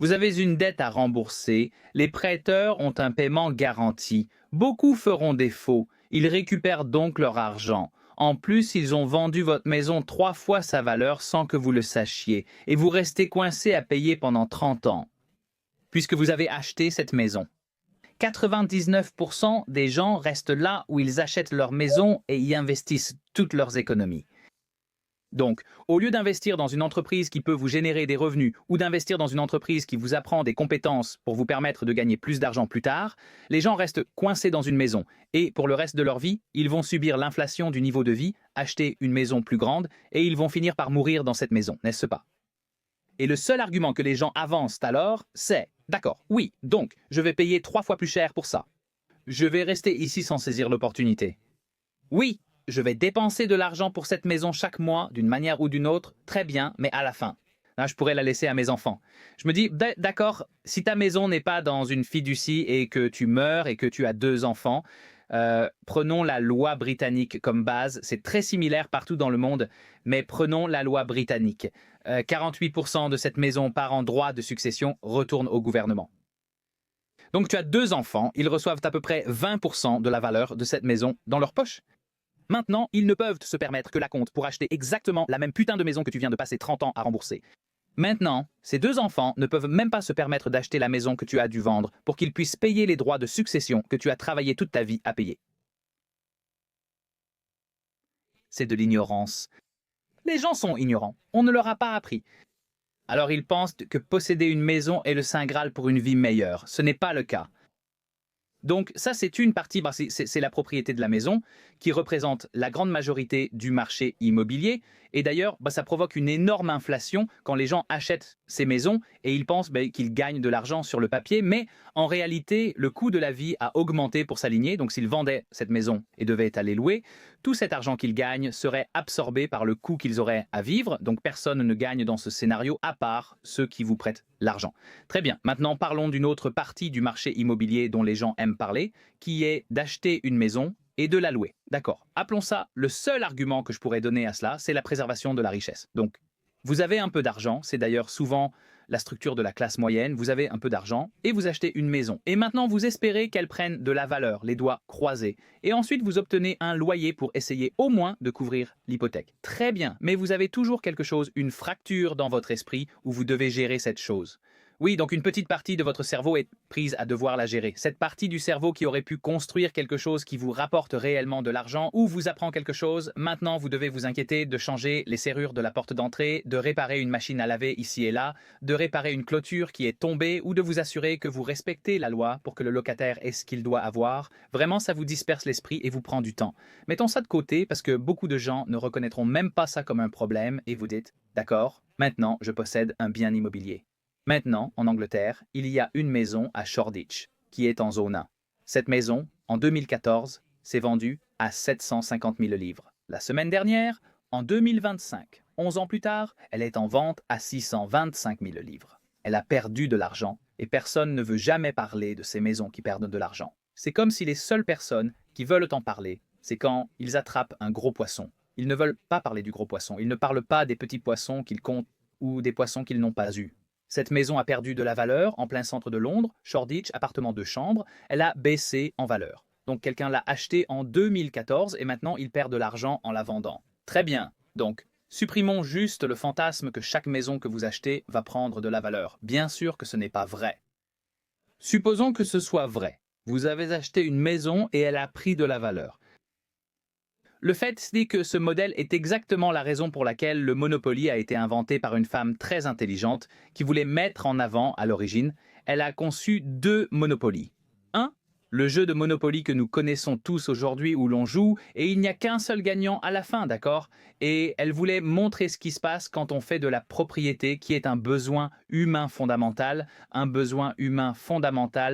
Vous avez une dette à rembourser, les prêteurs ont un paiement garanti, beaucoup feront défaut, ils récupèrent donc leur argent. En plus, ils ont vendu votre maison 3 fois sa valeur sans que vous le sachiez, et vous restez coincé à payer pendant 30 ans, puisque vous avez acheté cette maison. 99% des gens restent là où ils achètent leur maison et y investissent toutes leurs économies. Donc, au lieu d'investir dans une entreprise qui peut vous générer des revenus ou d'investir dans une entreprise qui vous apprend des compétences pour vous permettre de gagner plus d'argent plus tard, les gens restent coincés dans une maison et pour le reste de leur vie, ils vont subir l'inflation du niveau de vie, acheter une maison plus grande et ils vont finir par mourir dans cette maison, n'est-ce pas? Et le seul argument que les gens avancent alors, c'est « D'accord, oui, donc je vais payer 3 fois plus cher pour ça. Je vais rester ici sans saisir l'opportunité. Oui, je vais dépenser de l'argent pour cette maison chaque mois, d'une manière ou d'une autre, très bien, mais à la fin. Là, je pourrais la laisser à mes enfants. Je me dis, d'accord, si ta maison n'est pas dans une fiducie et que tu meurs et que tu as 2 enfants, prenons la loi britannique comme base. C'est très similaire partout dans le monde, mais prenons la loi britannique. 48% de cette maison par en droit de succession retourne au gouvernement. Donc tu as 2 enfants, ils reçoivent à peu près 20% de la valeur de cette maison dans leur poche. Maintenant, ils ne peuvent se permettre que l'acompte pour acheter exactement la même putain de maison que tu viens de passer 30 ans à rembourser. Maintenant, ces 2 enfants ne peuvent même pas se permettre d'acheter la maison que tu as dû vendre pour qu'ils puissent payer les droits de succession que tu as travaillé toute ta vie à payer. C'est de l'ignorance. Les gens sont ignorants, on ne leur a pas appris. Alors ils pensent que posséder une maison est le saint Graal pour une vie meilleure. Ce n'est pas le cas. Donc ça, c'est une partie, c'est la propriété de la maison qui représente la grande majorité du marché immobilier. Et d'ailleurs, ça provoque une énorme inflation quand les gens achètent ces maisons et ils pensent qu'ils gagnent de l'argent sur le papier. Mais en réalité, le coût de la vie a augmenté pour s'aligner. Donc s'ils vendaient cette maison et devaient aller louer, tout cet argent qu'ils gagnent serait absorbé par le coût qu'ils auraient à vivre. Donc personne ne gagne dans ce scénario à part ceux qui vous prêtent l'argent. Très bien, maintenant parlons d'une autre partie du marché immobilier dont les gens aiment parler, qui est d'acheter une maison et de la louer. D'accord, appelons ça le seul argument que je pourrais donner à cela, c'est la préservation de la richesse. Donc, vous avez un peu d'argent, c'est d'ailleurs souvent la structure de la classe moyenne, vous avez un peu d'argent et vous achetez une maison. Et maintenant, vous espérez qu'elle prenne de la valeur, les doigts croisés. Et ensuite, vous obtenez un loyer pour essayer au moins de couvrir l'hypothèque. Très bien, mais vous avez toujours quelque chose, une fracture dans votre esprit où vous devez gérer cette chose. Oui, donc une petite partie de votre cerveau est prise à devoir la gérer. Cette partie du cerveau qui aurait pu construire quelque chose qui vous rapporte réellement de l'argent ou vous apprend quelque chose, maintenant vous devez vous inquiéter de changer les serrures de la porte d'entrée, de réparer une machine à laver ici et là, de réparer une clôture qui est tombée ou de vous assurer que vous respectez la loi pour que le locataire ait ce qu'il doit avoir. Vraiment, ça vous disperse l'esprit et vous prend du temps. Mettons ça de côté parce que beaucoup de gens ne reconnaîtront même pas ça comme un problème et vous dites « D'accord, maintenant je possède un bien immobilier ». Maintenant, en Angleterre, il y a une maison à Shoreditch, qui est en zone 1. Cette maison, en 2014, s'est vendue à 750 000 livres. La semaine dernière, en 2025, 11 ans plus tard, elle est en vente à 625 000 livres. Elle a perdu de l'argent et personne ne veut jamais parler de ces maisons qui perdent de l'argent. C'est comme si les seules personnes qui veulent en parler, c'est quand ils attrapent un gros poisson. Ils ne veulent pas parler du gros poisson, ils ne parlent pas des petits poissons qu'ils comptent ou des poissons qu'ils n'ont pas eus. Cette maison a perdu de la valeur en plein centre de Londres, Shoreditch, appartement de chambre, elle a baissé en valeur. Donc quelqu'un l'a acheté en 2014 et maintenant il perd de l'argent en la vendant. Très bien, donc supprimons juste le fantasme que chaque maison que vous achetez va prendre de la valeur. Bien sûr que ce n'est pas vrai. Supposons que ce soit vrai. Vous avez acheté une maison et elle a pris de la valeur. Le fait, c'est que ce modèle est exactement la raison pour laquelle le Monopoly a été inventé par une femme très intelligente qui voulait mettre en avant, à l'origine, elle a conçu 2 Monopoly. Un, le jeu de Monopoly que nous connaissons tous aujourd'hui où l'on joue, et il n'y a qu'un seul gagnant à la fin, d'accord? Et elle voulait montrer ce qui se passe quand on fait de la propriété, qui est un besoin humain fondamental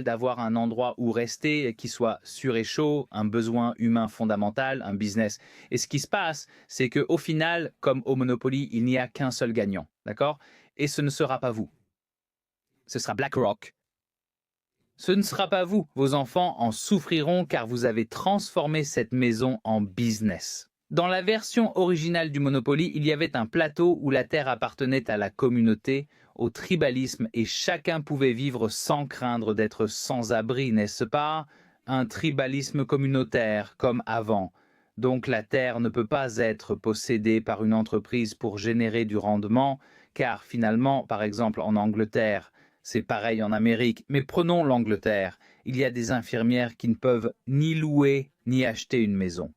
d'avoir un endroit où rester qui soit sûr et chaud, un besoin humain fondamental, un business. Et ce qui se passe, c'est qu'au final, comme au Monopoly, il n'y a qu'un seul gagnant, d'accord? Et ce ne sera pas vous. Ce sera BlackRock. Ce ne sera pas vous. Vos enfants en souffriront car vous avez transformé cette maison en business. Dans la version originale du Monopoly, il y avait un plateau où la terre appartenait à la communauté, au tribalisme, et chacun pouvait vivre sans craindre d'être sans abri, n'est-ce pas? Un tribalisme communautaire, comme avant. Donc la terre ne peut pas être possédée par une entreprise pour générer du rendement, car finalement, par exemple en Angleterre, c'est pareil en Amérique, mais prenons l'Angleterre. Il y a des infirmières qui ne peuvent ni louer ni acheter une maison.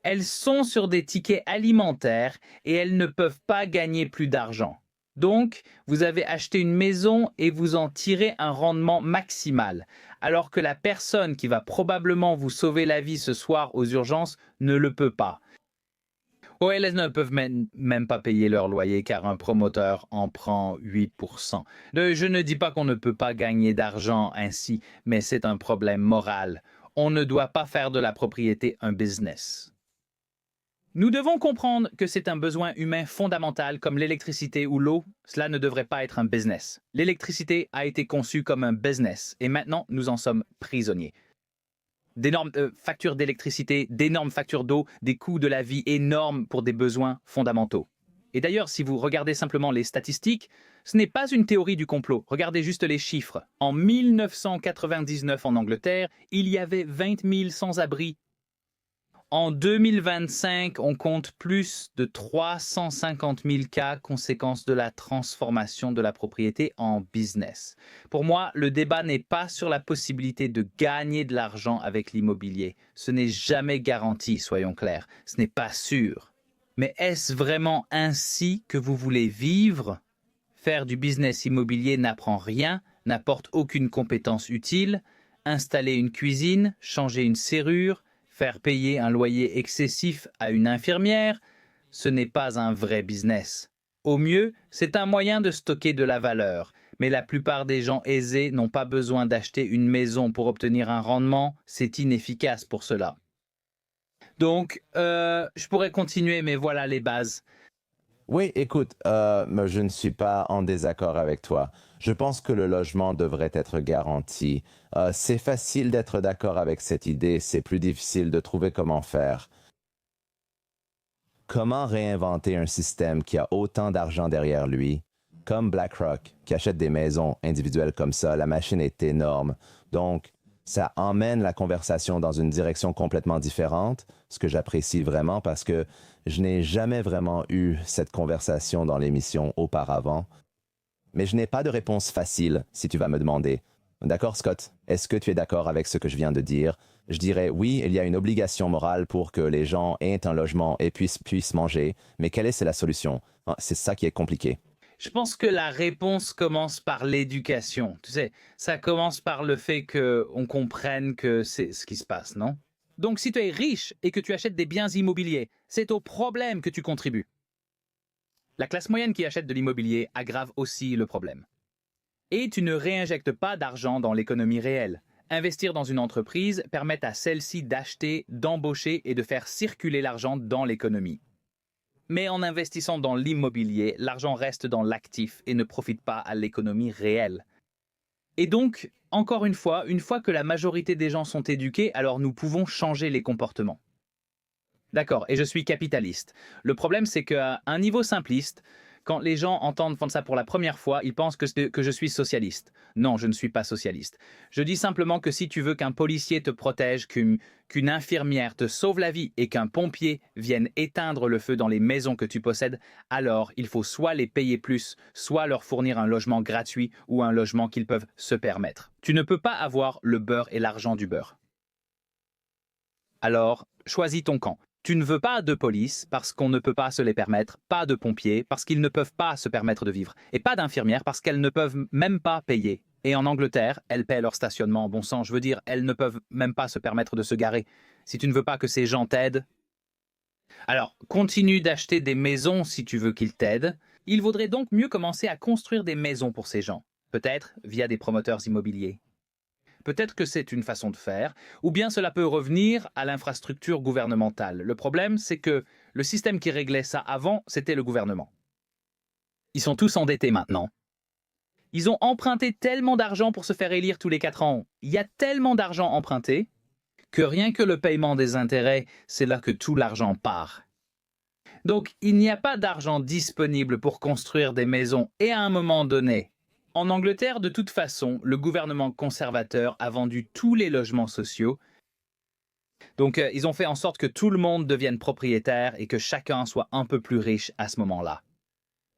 Elles sont sur des tickets alimentaires et elles ne peuvent pas gagner plus d'argent. Donc, vous avez acheté une maison et vous en tirez un rendement maximal, alors que la personne qui va probablement vous sauver la vie ce soir aux urgences ne le peut pas. Ou elles ne peuvent même pas payer leur loyer car un promoteur en prend 8%. Je ne dis pas qu'on ne peut pas gagner d'argent ainsi, mais c'est un problème moral. On ne doit pas faire de la propriété un business. Nous devons comprendre que c'est un besoin humain fondamental comme l'électricité ou l'eau. Cela ne devrait pas être un business. L'électricité a été conçue comme un business et maintenant nous en sommes prisonniers. D'énormes factures d'électricité, d'énormes factures d'eau, des coûts de la vie énormes pour des besoins fondamentaux. Et d'ailleurs, si vous regardez simplement les statistiques, Ce n'est pas une théorie du complot. Regardez juste les chiffres. En 1999 en Angleterre, il y avait 20 000 sans-abri. En 2025, on compte plus de 350 000 cas conséquence de la transformation de la propriété en business. Pour moi, le débat n'est pas sur la possibilité de gagner de l'argent avec l'immobilier. Ce n'est jamais garanti, soyons clairs. Ce n'est pas sûr. Mais est-ce vraiment ainsi que vous voulez vivre? Faire du business immobilier n'apprend rien, n'apporte aucune compétence utile. Installer une cuisine, changer une serrure, faire payer un loyer excessif à une infirmière, ce n'est pas un vrai business. Au mieux, c'est un moyen de stocker de la valeur. Mais la plupart des gens aisés n'ont pas besoin d'acheter une maison pour obtenir un rendement, c'est inefficace pour cela. Donc, je pourrais continuer, mais voilà les bases. Oui, écoute, mais je ne suis pas en désaccord avec toi. Je pense que le logement devrait être garanti. C'est facile d'être d'accord avec cette idée, c'est plus difficile de trouver comment faire. Comment réinventer un système qui a autant d'argent derrière lui? Comme BlackRock, qui achète des maisons individuelles comme ça, la machine est énorme. Donc, ça emmène la conversation dans une direction complètement différente, ce que j'apprécie vraiment parce que je n'ai jamais vraiment eu cette conversation dans l'émission auparavant. Mais je n'ai pas de réponse facile, si tu vas me demander. D'accord, Scott? Est-ce que tu es d'accord avec ce que je viens de dire? Je dirais oui, il y a une obligation morale pour que les gens aient un logement et puissent manger, mais quelle est la solution? C'est ça qui est compliqué. Je pense que la réponse commence par l'éducation. Tu sais, ça commence par le fait qu'on comprenne que c'est ce qui se passe, non? Donc si tu es riche et que tu achètes des biens immobiliers, c'est au problème que tu contribues. La classe moyenne qui achète de l'immobilier aggrave aussi le problème. Et tu ne réinjectes pas d'argent dans l'économie réelle. Investir dans une entreprise permet à celle-ci d'acheter, d'embaucher et de faire circuler l'argent dans l'économie. Mais en investissant dans l'immobilier, l'argent reste dans l'actif et ne profite pas à l'économie réelle. Et donc, encore une fois que la majorité des gens sont éduqués, alors nous pouvons changer les comportements. D'accord, et je suis capitaliste. Le problème, c'est qu'à un niveau simpliste, quand les gens entendent ça pour la première fois, ils pensent que je suis socialiste. Non, je ne suis pas socialiste. Je dis simplement que si tu veux qu'un policier te protège, qu'une infirmière te sauve la vie et qu'un pompier vienne éteindre le feu dans les maisons que tu possèdes, alors il faut soit les payer plus, soit leur fournir un logement gratuit ou un logement qu'ils peuvent se permettre. Tu ne peux pas avoir le beurre et l'argent du beurre. Alors, choisis ton camp. Tu ne veux pas de police parce qu'on ne peut pas se les permettre, pas de pompiers parce qu'ils ne peuvent pas se permettre de vivre, et pas d'infirmières parce qu'elles ne peuvent même pas payer. Et en Angleterre, elles paient leur stationnement. Bon sang, je veux dire, elles ne peuvent même pas se permettre de se garer. Si tu ne veux pas que ces gens t'aident, alors continue d'acheter des maisons si tu veux qu'ils t'aident. Il vaudrait donc mieux commencer à construire des maisons pour ces gens, peut-être via des promoteurs immobiliers. Peut-être que c'est une façon de faire, ou bien cela peut revenir à l'infrastructure gouvernementale. Le problème, c'est que le système qui réglait ça avant, c'était le gouvernement. Ils sont tous endettés maintenant. Ils ont emprunté tellement d'argent pour se faire élire tous les 4 ans. Il y a tellement d'argent emprunté que rien que le paiement des intérêts, c'est là que tout l'argent part. Donc, il n'y a pas d'argent disponible pour construire des maisons et à un moment donné, en Angleterre, de toute façon, le gouvernement conservateur a vendu tous les logements sociaux. Donc, ils ont fait en sorte que tout le monde devienne propriétaire et que chacun soit un peu plus riche à ce moment-là.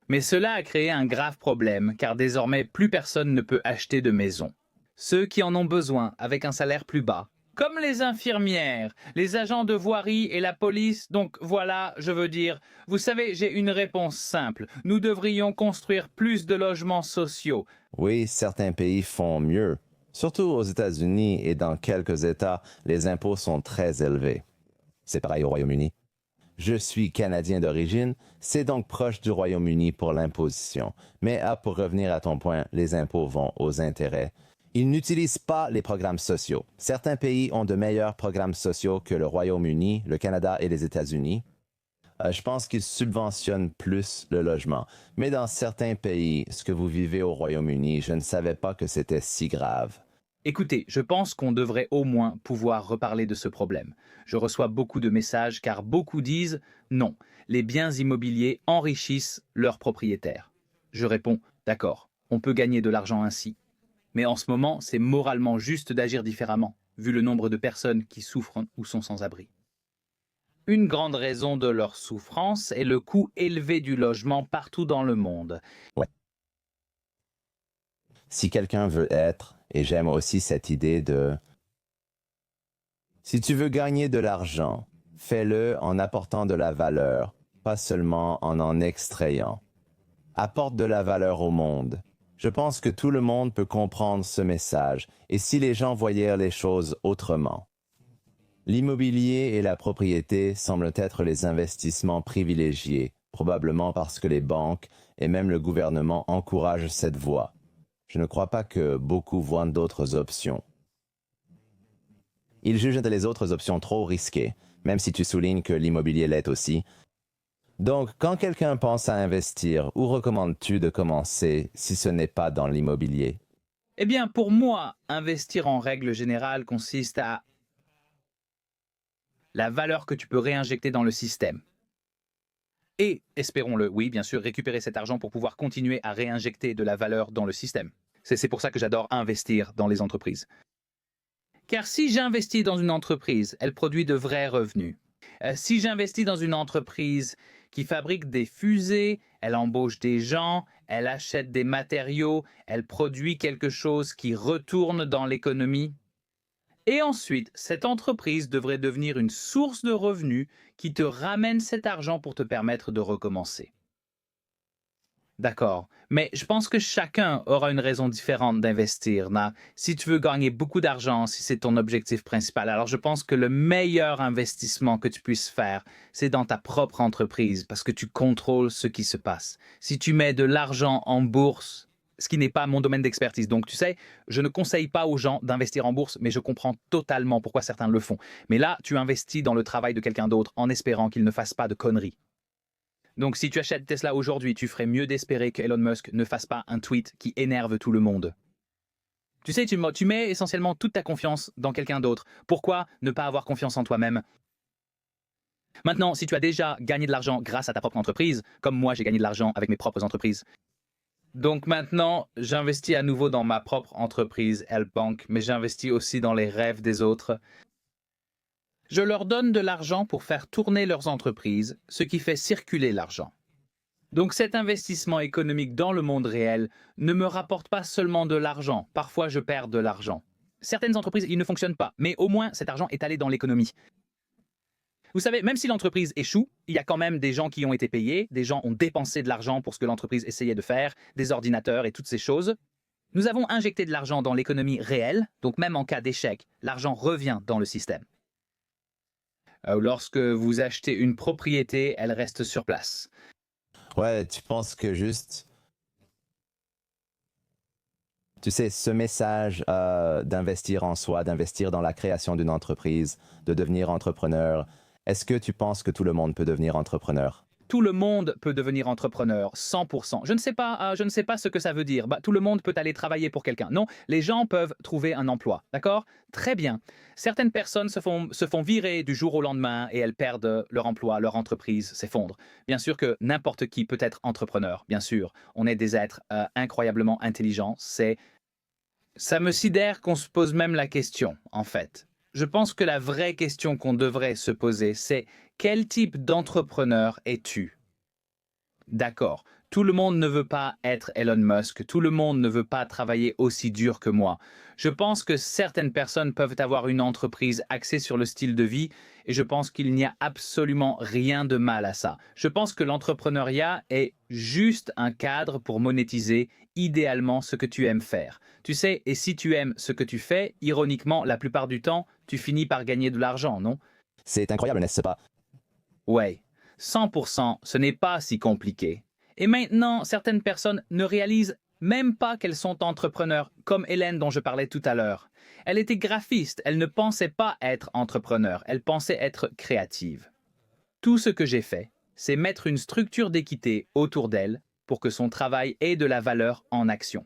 Mais cela a créé un grave problème, car désormais, plus personne ne peut acheter de maison. Ceux qui en ont besoin, avec un salaire plus bas, comme les infirmières, les agents de voirie et la police. Donc voilà, je veux dire, vous savez, j'ai une réponse simple. Nous devrions construire plus de logements sociaux. Oui, certains pays font mieux. Surtout aux États-Unis et dans quelques États, les impôts sont très élevés. C'est pareil au Royaume-Uni. Je suis Canadien d'origine, c'est donc proche du Royaume-Uni pour l'imposition. Mais pour revenir à ton point, les impôts vont aux intérêts. Ils n'utilisent pas les programmes sociaux. Certains pays ont de meilleurs programmes sociaux que le Royaume-Uni, le Canada et les États-Unis. Je pense qu'ils subventionnent plus le logement. Mais dans certains pays, ce que vous vivez au Royaume-Uni, je ne savais pas que c'était si grave. Écoutez, je pense qu'on devrait au moins pouvoir reparler de ce problème. Je reçois beaucoup de messages car beaucoup disent non, les biens immobiliers enrichissent leurs propriétaires. Je réponds D'accord, on peut gagner de l'argent ainsi. Mais en ce moment, c'est moralement juste d'agir différemment, vu le nombre de personnes qui souffrent ou sont sans abri. Une grande raison de leur souffrance est le coût élevé du logement partout dans le monde. Si quelqu'un veut être, et j'aime aussi cette idée de... Si tu veux gagner de l'argent, fais-le en apportant de la valeur, pas seulement en extrayant. Apporte de la valeur au monde. Je pense que tout le monde peut comprendre ce message, et si les gens voyaient les choses autrement. L'immobilier et la propriété semblent être les investissements privilégiés, probablement parce que les banques et même le gouvernement encouragent cette voie. Je ne crois pas que beaucoup voient d'autres options. Ils jugent les autres options trop risquées, même si tu soulignes que l'immobilier l'est aussi. Donc, quand quelqu'un pense à investir, où recommandes-tu de commencer si ce n'est pas dans l'immobilier? Eh bien, pour moi, investir en règle générale consiste à la valeur que tu peux réinjecter dans le système. Et, espérons-le, oui, bien sûr, récupérer cet argent pour pouvoir continuer à réinjecter de la valeur dans le système. C'est pour ça que j'adore investir dans les entreprises. Car si j'investis dans une entreprise, elle produit de vrais revenus. Si j'investis dans une entreprise qui fabrique des fusées, elle embauche des gens, elle achète des matériaux, elle produit quelque chose qui retourne dans l'économie. Et ensuite, cette entreprise devrait devenir une source de revenus qui te ramène cet argent pour te permettre de recommencer. D'accord, mais je pense que chacun aura une raison différente d'investir. Si tu veux gagner beaucoup d'argent, si c'est ton objectif principal, alors je pense que le meilleur investissement que tu puisses faire, c'est dans ta propre entreprise parce que tu contrôles ce qui se passe. Si tu mets de l'argent en bourse, ce qui n'est pas mon domaine d'expertise. Donc, tu sais, je ne conseille pas aux gens d'investir en bourse, mais je comprends totalement pourquoi certains le font. Mais là, tu investis dans le travail de quelqu'un d'autre en espérant qu'il ne fasse pas de conneries. Donc, si tu achètes Tesla aujourd'hui, tu ferais mieux d'espérer que Elon Musk ne fasse pas un tweet qui énerve tout le monde. Tu sais, tu mets essentiellement toute ta confiance dans quelqu'un d'autre. Pourquoi ne pas avoir confiance en toi-même? Maintenant, si tu as déjà gagné de l'argent grâce à ta propre entreprise, comme moi j'ai gagné de l'argent avec mes propres entreprises, donc maintenant, j'investis à nouveau dans ma propre entreprise, Helpbank, mais j'investis aussi dans les rêves des autres. Je leur donne de l'argent pour faire tourner leurs entreprises, ce qui fait circuler l'argent. Donc cet investissement économique dans le monde réel ne me rapporte pas seulement de l'argent, parfois je perds de l'argent. Certaines entreprises, ils ne fonctionnent pas, mais au moins cet argent est allé dans l'économie. Vous savez, même si l'entreprise échoue, il y a quand même des gens qui ont été payés, des gens ont dépensé de l'argent pour ce que l'entreprise essayait de faire, des ordinateurs et toutes ces choses. Nous avons injecté de l'argent dans l'économie réelle, donc même en cas d'échec, l'argent revient dans le système. Lorsque vous achetez une propriété, elle reste sur place. Ouais, tu penses que juste... Tu sais, ce message d'investir en soi, d'investir dans la création d'une entreprise, de devenir entrepreneur, est-ce que tu penses que tout le monde peut devenir entrepreneur? Tout le monde peut devenir entrepreneur, 100%. Je ne sais pas ce que ça veut dire. Tout le monde peut aller travailler pour quelqu'un. Non, les gens peuvent trouver un emploi, d'accord? Très bien. Certaines personnes se font virer du jour au lendemain et elles perdent leur emploi, leur entreprise s'effondre. Bien sûr que n'importe qui peut être entrepreneur, bien sûr. On est des êtres incroyablement intelligents. Ça me sidère qu'on se pose même la question, en fait. Je pense que la vraie question qu'on devrait se poser, c'est quel type d'entrepreneur es-tu? D'accord, tout le monde ne veut pas être Elon Musk, tout le monde ne veut pas travailler aussi dur que moi. Je pense que certaines personnes peuvent avoir une entreprise axée sur le style de vie et je pense qu'il n'y a absolument rien de mal à ça. Je pense que l'entrepreneuriat est juste un cadre pour monétiser idéalement ce que tu aimes faire. Tu sais, et si tu aimes ce que tu fais, ironiquement, la plupart du temps, tu finis par gagner de l'argent, non? C'est incroyable, n'est-ce pas? Ouais, 100%, ce n'est pas si compliqué. Et maintenant, certaines personnes ne réalisent même pas qu'elles sont entrepreneurs, comme Hélène dont je parlais tout à l'heure. Elle était graphiste, elle ne pensait pas être entrepreneur, elle pensait être créative. Tout ce que j'ai fait, c'est mettre une structure d'équité autour d'elle pour que son travail ait de la valeur en action.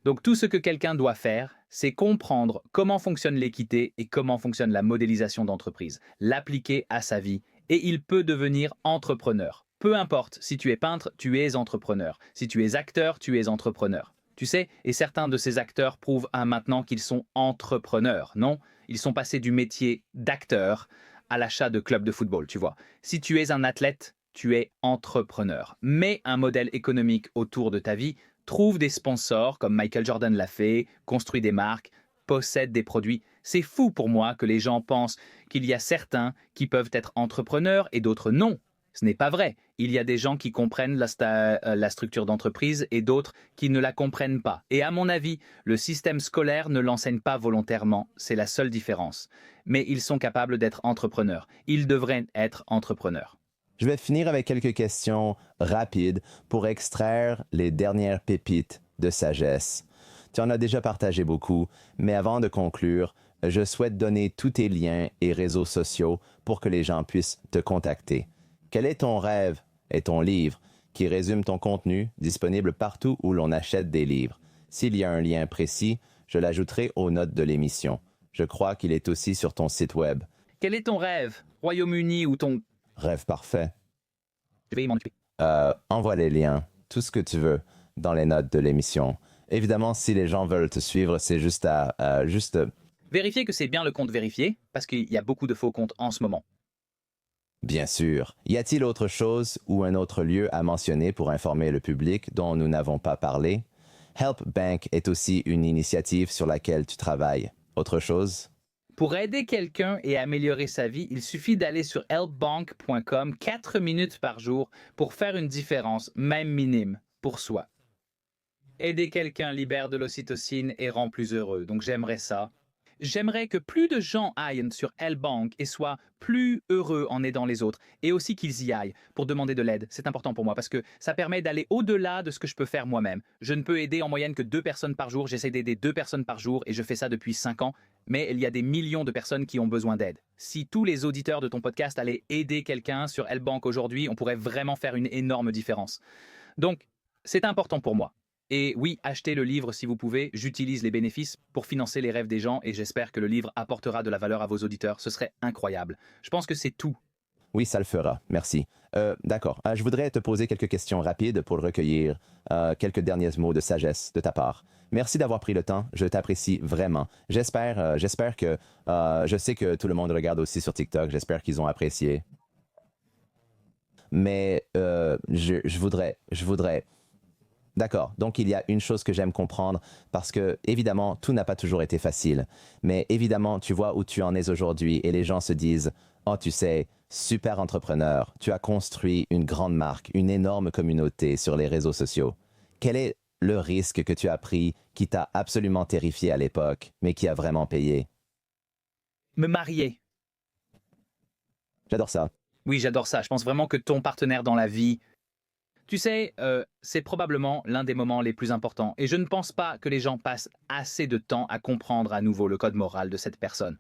Donc tout ce que quelqu'un doit faire, c'est comprendre comment fonctionne l'équité et comment fonctionne la modélisation d'entreprise, l'appliquer à sa vie, et il peut devenir entrepreneur. peu importe, si tu es peintre, tu es entrepreneur. Si tu es acteur, tu es entrepreneur. Tu sais, et certains de ces acteurs prouvent maintenant qu'ils sont entrepreneurs, non? Ils sont passés du métier d'acteur à l'achat de clubs de football, tu vois. Si tu es un athlète, tu es entrepreneur. Mets un modèle économique autour de ta vie, trouve des sponsors comme Michael Jordan l'a fait, construit des marques, possède des produits. C'est fou pour moi que les gens pensent qu'il y a certains qui peuvent être entrepreneurs et d'autres non. Ce n'est pas vrai. Il y a des gens qui comprennent la structure d'entreprise et d'autres qui ne la comprennent pas. Et à mon avis, le système scolaire ne l'enseigne pas volontairement. C'est la seule différence. Mais ils sont capables d'être entrepreneurs. Ils devraient être entrepreneurs. Je vais finir avec quelques questions rapides pour extraire les dernières pépites de sagesse. Tu en as déjà partagé beaucoup, mais avant de conclure, je souhaite donner tous tes liens et réseaux sociaux pour que les gens puissent te contacter. Quel est ton rêve et ton livre qui résume ton contenu disponible partout où l'on achète des livres? S'il y a un lien précis, je l'ajouterai aux notes de l'émission. Je crois qu'il est aussi sur ton site web. Quel est ton rêve? Royaume-Uni ou ton... Rêve parfait. Je vais m'en occuper. Envoie les liens, tout ce que tu veux, dans les notes de l'émission. Évidemment, si les gens veulent te suivre, c'est juste à... Vérifiez que c'est bien le compte vérifié, parce qu'il y a beaucoup de faux comptes en ce moment. Bien sûr. Y a-t-il autre chose ou un autre lieu à mentionner pour informer le public dont nous n'avons pas parlé? Help Bank est aussi une initiative sur laquelle tu travailles. Autre chose? Pour aider quelqu'un et améliorer sa vie, il suffit d'aller sur helpbank.com 4 minutes par jour pour faire une différence, même minime, pour soi. Aider quelqu'un libère de l'ocytocine et rend plus heureux, donc j'aimerais ça. J'aimerais que plus de gens aillent sur Helpbank et soient plus heureux en aidant les autres, et aussi qu'ils y aillent pour demander de l'aide. C'est important pour moi parce que ça permet d'aller au-delà de ce que je peux faire moi-même. Je ne peux aider en moyenne que 2 personnes par jour. J'essaie d'aider 2 personnes par jour et je fais ça depuis 5 ans. Mais il y a des millions de personnes qui ont besoin d'aide. Si tous les auditeurs de ton podcast allaient aider quelqu'un sur Helpbank aujourd'hui, on pourrait vraiment faire une énorme différence. Donc, c'est important pour moi. Et oui, achetez le livre si vous pouvez. J'utilise les bénéfices pour financer les rêves des gens et j'espère que le livre apportera de la valeur à vos auditeurs. Ce serait incroyable. Je pense que c'est tout. Oui, ça le fera. Merci. D'accord. Je voudrais te poser quelques questions rapides pour recueillir quelques derniers mots de sagesse de ta part. Merci d'avoir pris le temps. Je t'apprécie vraiment. J'espère que... je sais que tout le monde regarde aussi sur TikTok. J'espère qu'ils ont apprécié. Mais je voudrais... D'accord. Donc, il y a une chose que j'aime comprendre parce que, évidemment, tout n'a pas toujours été facile. Mais évidemment, tu vois où tu en es aujourd'hui et les gens se disent « Oh, tu sais, super entrepreneur, tu as construit une grande marque, une énorme communauté sur les réseaux sociaux. Quel est le risque que tu as pris qui t'a absolument terrifié à l'époque, mais qui a vraiment payé? » Me marier. J'adore ça. Oui, j'adore ça. Je pense vraiment que ton partenaire dans la vie... Tu sais, c'est probablement l'un des moments les plus importants et je ne pense pas que les gens passent assez de temps à comprendre à nouveau le code moral de cette personne.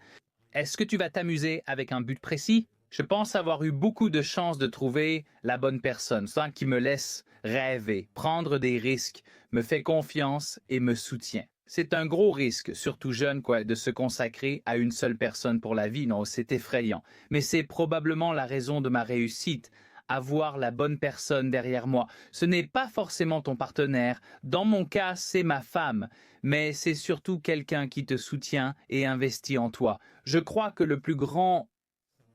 Est-ce que tu vas t'amuser avec un but précis? Je pense avoir eu beaucoup de chance de trouver la bonne personne, ça qui me laisse rêver, prendre des risques, me fait confiance et me soutient. C'est un gros risque, surtout jeune, de se consacrer à une seule personne pour la vie. Non, c'est effrayant. Mais c'est probablement la raison de ma réussite. Avoir la bonne personne derrière moi. Ce n'est pas forcément ton partenaire. Dans mon cas, c'est ma femme. Mais c'est surtout quelqu'un qui te soutient et investit en toi. Je crois que le plus grand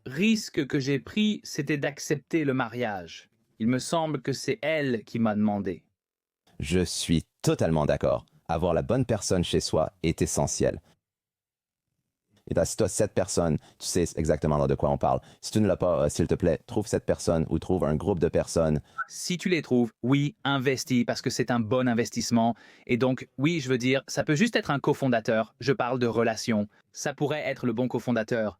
risque que j'ai pris, c'était d'accepter le mariage. Il me semble que c'est elle qui m'a demandé. Je suis totalement d'accord. Avoir la bonne personne chez soi est essentiel. Et si tu as cette personne, tu sais exactement de quoi on parle. Si tu ne l'as pas, s'il te plaît, trouve cette personne ou trouve un groupe de personnes. Si tu les trouves, oui, investis parce que c'est un bon investissement. Et donc, oui, je veux dire, ça peut juste être un cofondateur. Je parle de relation. Ça pourrait être le bon cofondateur.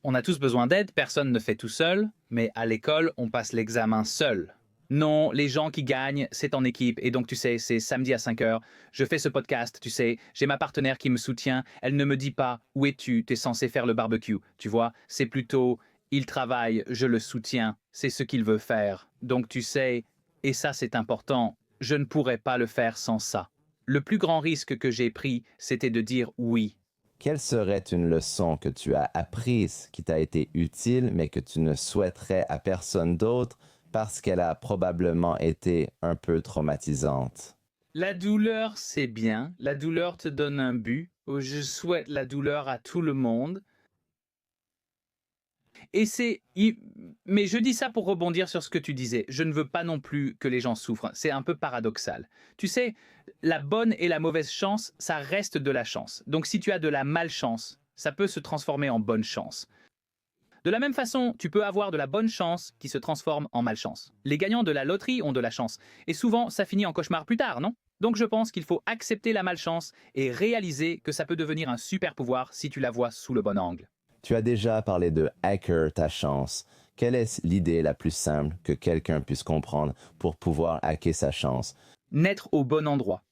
On a tous besoin d'aide, personne ne fait tout seul, mais à l'école, on passe l'examen seul. Non, les gens qui gagnent, c'est en équipe. Et donc, tu sais, c'est samedi à 5 heures. Je fais ce podcast, tu sais. J'ai ma partenaire qui me soutient. Elle ne me dit pas « Où es-tu? T'es censé faire le barbecue. » Tu vois, c'est plutôt « Il travaille, je le soutiens. C'est ce qu'il veut faire. » Donc, tu sais, et ça, c'est important. Je ne pourrais pas le faire sans ça. Le plus grand risque que j'ai pris, c'était de dire oui. Quelle serait une leçon que tu as apprise qui t'a été utile, mais que tu ne souhaiterais à personne d'autre parce qu'elle a probablement été un peu traumatisante. La douleur, c'est bien. La douleur te donne un but. Je souhaite la douleur à tout le monde. Mais je dis ça pour rebondir sur ce que tu disais. Je ne veux pas non plus que les gens souffrent. C'est un peu paradoxal. Tu sais, la bonne et la mauvaise chance, ça reste de la chance. Donc si tu as de la malchance, ça peut se transformer en bonne chance. De la même façon, tu peux avoir de la bonne chance qui se transforme en malchance. Les gagnants de la loterie ont de la chance. Et souvent, ça finit en cauchemar plus tard, non? Donc je pense qu'il faut accepter la malchance et réaliser que ça peut devenir un super pouvoir si tu la vois sous le bon angle. Tu as déjà parlé de hacker ta chance. Quelle est l'idée la plus simple que quelqu'un puisse comprendre pour pouvoir hacker sa chance? Naître au bon endroit.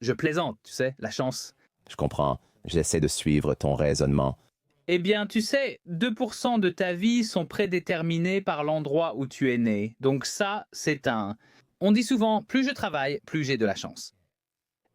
Je plaisante, tu sais, la chance. Je comprends. J'essaie de suivre ton raisonnement. Eh bien, tu sais, 2% de ta vie sont prédéterminés par l'endroit où tu es né. Donc ça, c'est un... On dit souvent, plus je travaille, plus j'ai de la chance.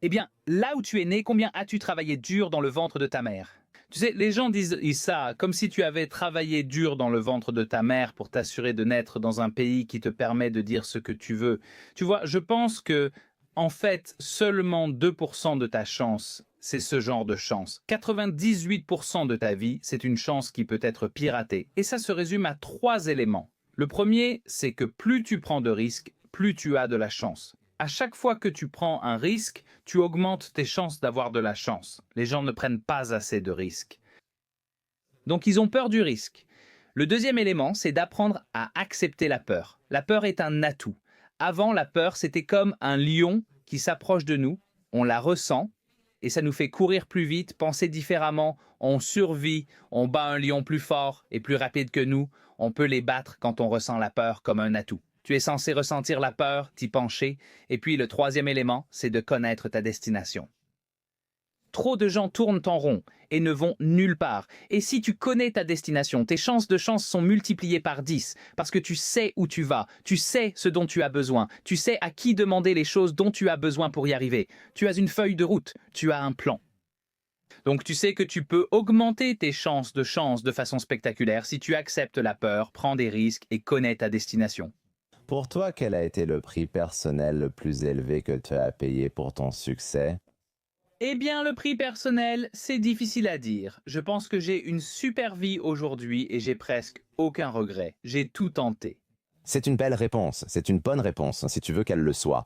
Eh bien, là où tu es né, combien as-tu travaillé dur dans le ventre de ta mère? Tu sais, les gens disent ça comme si tu avais travaillé dur dans le ventre de ta mère pour t'assurer de naître dans un pays qui te permet de dire ce que tu veux. Tu vois, je pense que, en fait, seulement 2% de ta chance, c'est ce genre de chance. 98% de ta vie, c'est une chance qui peut être piratée. Et ça se résume à 3 éléments. Le premier, c'est que plus tu prends de risques, plus tu as de la chance. À chaque fois que tu prends un risque, tu augmentes tes chances d'avoir de la chance. Les gens ne prennent pas assez de risques. Donc ils ont peur du risque. Le deuxième élément, c'est d'apprendre à accepter la peur. La peur est un atout. Avant, la peur, c'était comme un lion qui s'approche de nous, on la ressent, et ça nous fait courir plus vite, penser différemment, on survit, on bat un lion plus fort et plus rapide que nous, on peut les battre quand on ressent la peur comme un atout. Tu es censé ressentir la peur, t'y pencher, et puis le troisième élément, c'est de connaître ta destination. Trop de gens tournent en rond et ne vont nulle part. Et si tu connais ta destination, tes chances de chance sont multipliées par 10 parce que tu sais où tu vas, tu sais ce dont tu as besoin, tu sais à qui demander les choses dont tu as besoin pour y arriver. Tu as une feuille de route, tu as un plan. Donc tu sais que tu peux augmenter tes chances de façon spectaculaire si tu acceptes la peur, prends des risques et connais ta destination. Pour toi, quel a été le prix personnel le plus élevé que tu as payé pour ton succès? Eh bien, le prix personnel, c'est difficile à dire. Je pense que j'ai une super vie aujourd'hui et j'ai presque aucun regret. J'ai tout tenté. C'est une belle réponse. C'est une bonne réponse, si tu veux qu'elle le soit.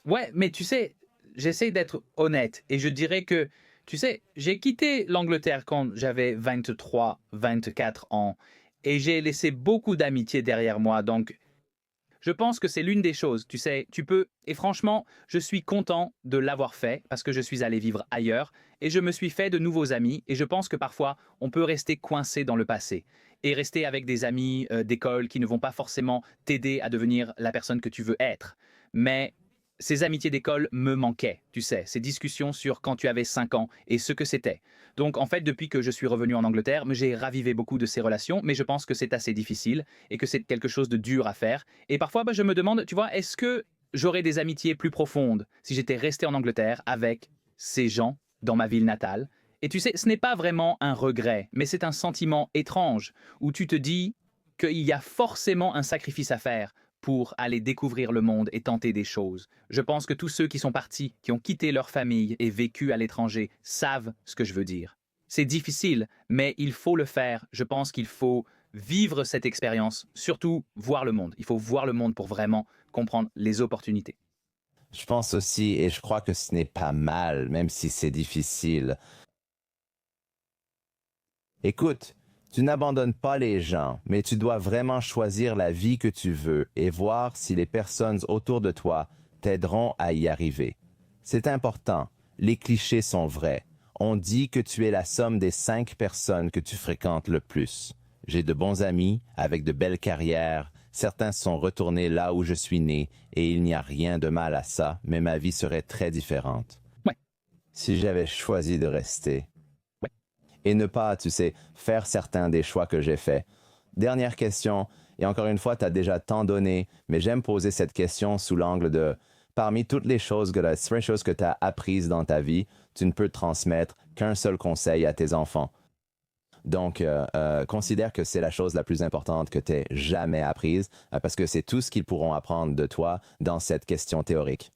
Ouais, mais tu sais, j'essaie d'être honnête et je dirais que, tu sais, j'ai quitté l'Angleterre quand j'avais 23, 24 ans et j'ai laissé beaucoup d'amitié derrière moi, donc je pense que c'est l'une des choses, tu sais, et franchement, je suis content de l'avoir fait parce que je suis allé vivre ailleurs et je me suis fait de nouveaux amis et je pense que parfois, on peut rester coincé dans le passé et rester avec des amis d'école qui ne vont pas forcément t'aider à devenir la personne que tu veux être. Mais ces amitiés d'école me manquaient, tu sais, ces discussions sur quand tu avais 5 ans et ce que c'était. Donc en fait, depuis que je suis revenu en Angleterre, j'ai ravivé beaucoup de ces relations, mais je pense que c'est assez difficile et que c'est quelque chose de dur à faire. Et parfois, je me demande, tu vois, est-ce que j'aurais des amitiés plus profondes si j'étais resté en Angleterre avec ces gens dans ma ville natale? Et tu sais, ce n'est pas vraiment un regret, mais c'est un sentiment étrange où tu te dis qu'il y a forcément un sacrifice à faire pour aller découvrir le monde et tenter des choses. Je pense que tous ceux qui sont partis, qui ont quitté leur famille et vécu à l'étranger, savent ce que je veux dire. C'est difficile, mais il faut le faire. Je pense qu'il faut vivre cette expérience, surtout voir le monde. Il faut voir le monde pour vraiment comprendre les opportunités. Je pense aussi, et je crois que ce n'est pas mal, même si c'est difficile. Écoute, tu n'abandonnes pas les gens, mais tu dois vraiment choisir la vie que tu veux et voir si les personnes autour de toi t'aideront à y arriver. C'est important. Les clichés sont vrais. On dit que tu es la somme des 5 personnes que tu fréquentes le plus. J'ai de bons amis avec de belles carrières. Certains sont retournés là où je suis né et il n'y a rien de mal à ça, mais ma vie serait très différente. Ouais. Si j'avais choisi de rester. Et ne pas, tu sais, faire certains des choix que j'ai faits. Dernière question, et encore une fois, tu as déjà tant donné, mais j'aime poser cette question sous l'angle de, parmi toutes les choses que tu as apprises dans ta vie, tu ne peux transmettre qu'un seul conseil à tes enfants. Donc, considère que c'est la chose la plus importante que tu aies jamais apprise, parce que c'est tout ce qu'ils pourront apprendre de toi dans cette question théorique.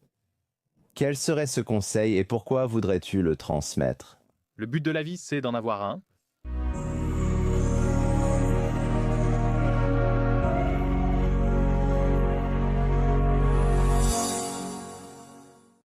Quel serait ce conseil et pourquoi voudrais-tu le transmettre? Le but de la vie, c'est d'en avoir un.